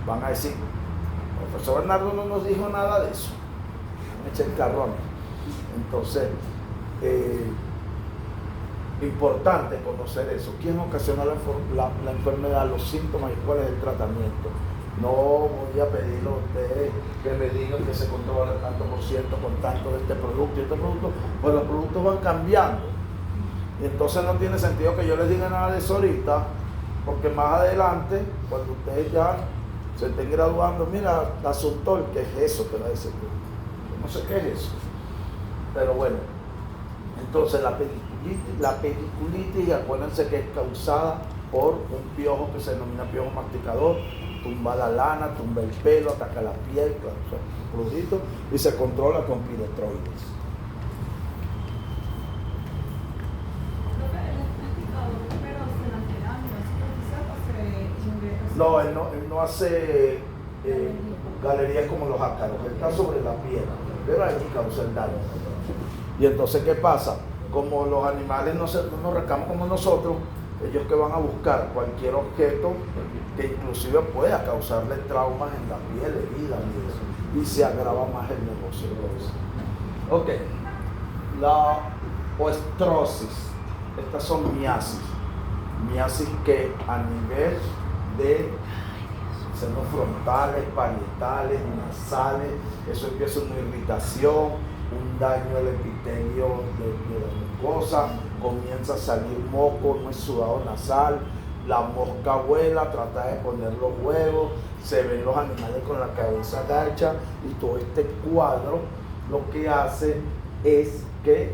van a decir, el profesor Bernardo no nos dijo nada de eso, me eché el carro a mí. Entonces, importante conocer eso. ¿Quién ocasiona la enfermedad, los síntomas y cuál es el tratamiento? No voy a pedirle a ustedes que me digan que se controla tanto por ciento con tanto de este producto y este producto, pues los productos van cambiando. Y entonces no tiene sentido que yo les diga nada de eso ahorita, porque más adelante, cuando ustedes ya se estén graduando, mira, Azuntol, ¿qué es eso que da ese producto? Yo no sé qué es eso. Pero bueno, entonces la pediculitis, acuérdense que es causada por un piojo que se denomina piojo masticador. Tumba la lana, tumba el pelo, ataca la piel, causa prurito, y se controla con piretroides. No, él no hace galerías como los ácaros, él está sobre la piel, pero ahí causa el daño. Y entonces, ¿qué pasa? Como los animales no recaman como nosotros, ellos que van a buscar cualquier objeto que inclusive pueda causarle traumas en la piel, heridas y se agrava más el negocio. Ok, la oestrosis, estas son miasis que a nivel de senos frontales, parietales, nasales, eso empieza una irritación, un daño del epitelio de la mucosa, comienza a salir moco, no es sudado nasal, la mosca vuela, trata de poner los huevos, se ven los animales con la cabeza agacha, y todo este cuadro lo que hace es que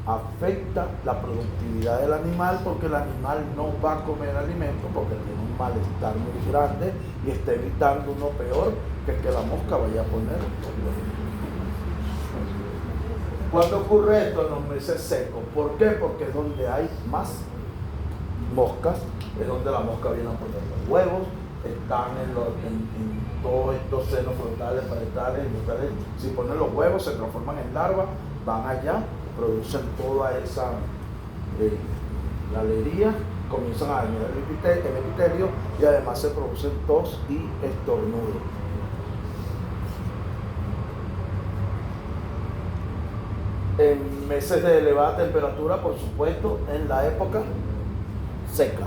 afecta la productividad del animal, porque el animal no va a comer alimento porque tiene un malestar muy grande y está evitando uno peor, que la mosca vaya a poner. ¿Cuándo ocurre esto? En los meses secos. ¿Por qué? Porque es donde hay más moscas, es donde la mosca viene a poner los huevos, están en todos estos senos frontales, parietales, industriales. Si ponen los huevos, se transforman en larvas, van allá, producen toda esa galería, comienzan a dañar el epitelio y además se producen tos y estornudo. En meses de elevada temperatura, por supuesto, en la época seca.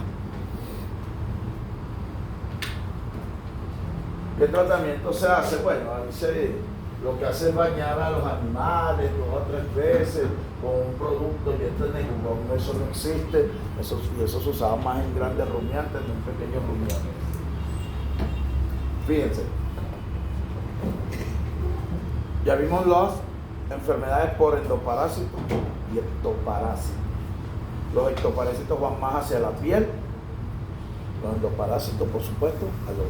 ¿Qué tratamiento se hace? Bueno, ahí lo que hace es bañar a los animales 2 o 3 veces con un producto, y este Negulón, eso no existe, eso se usaba más en grandes rumiantes, no en pequeños rumiantes. Fíjense, ya vimos las enfermedades por endoparásitos y ectoparásitos. Los ectoparásitos van más hacia la piel, los endoparásitos, por supuesto, a los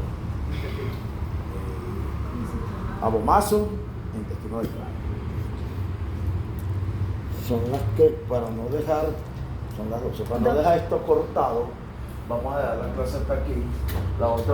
abomazo, intestino delgado. Son las que, para no dejar, son las 12, para no dejar esto cortado, vamos a dejar la clase hasta aquí. La otra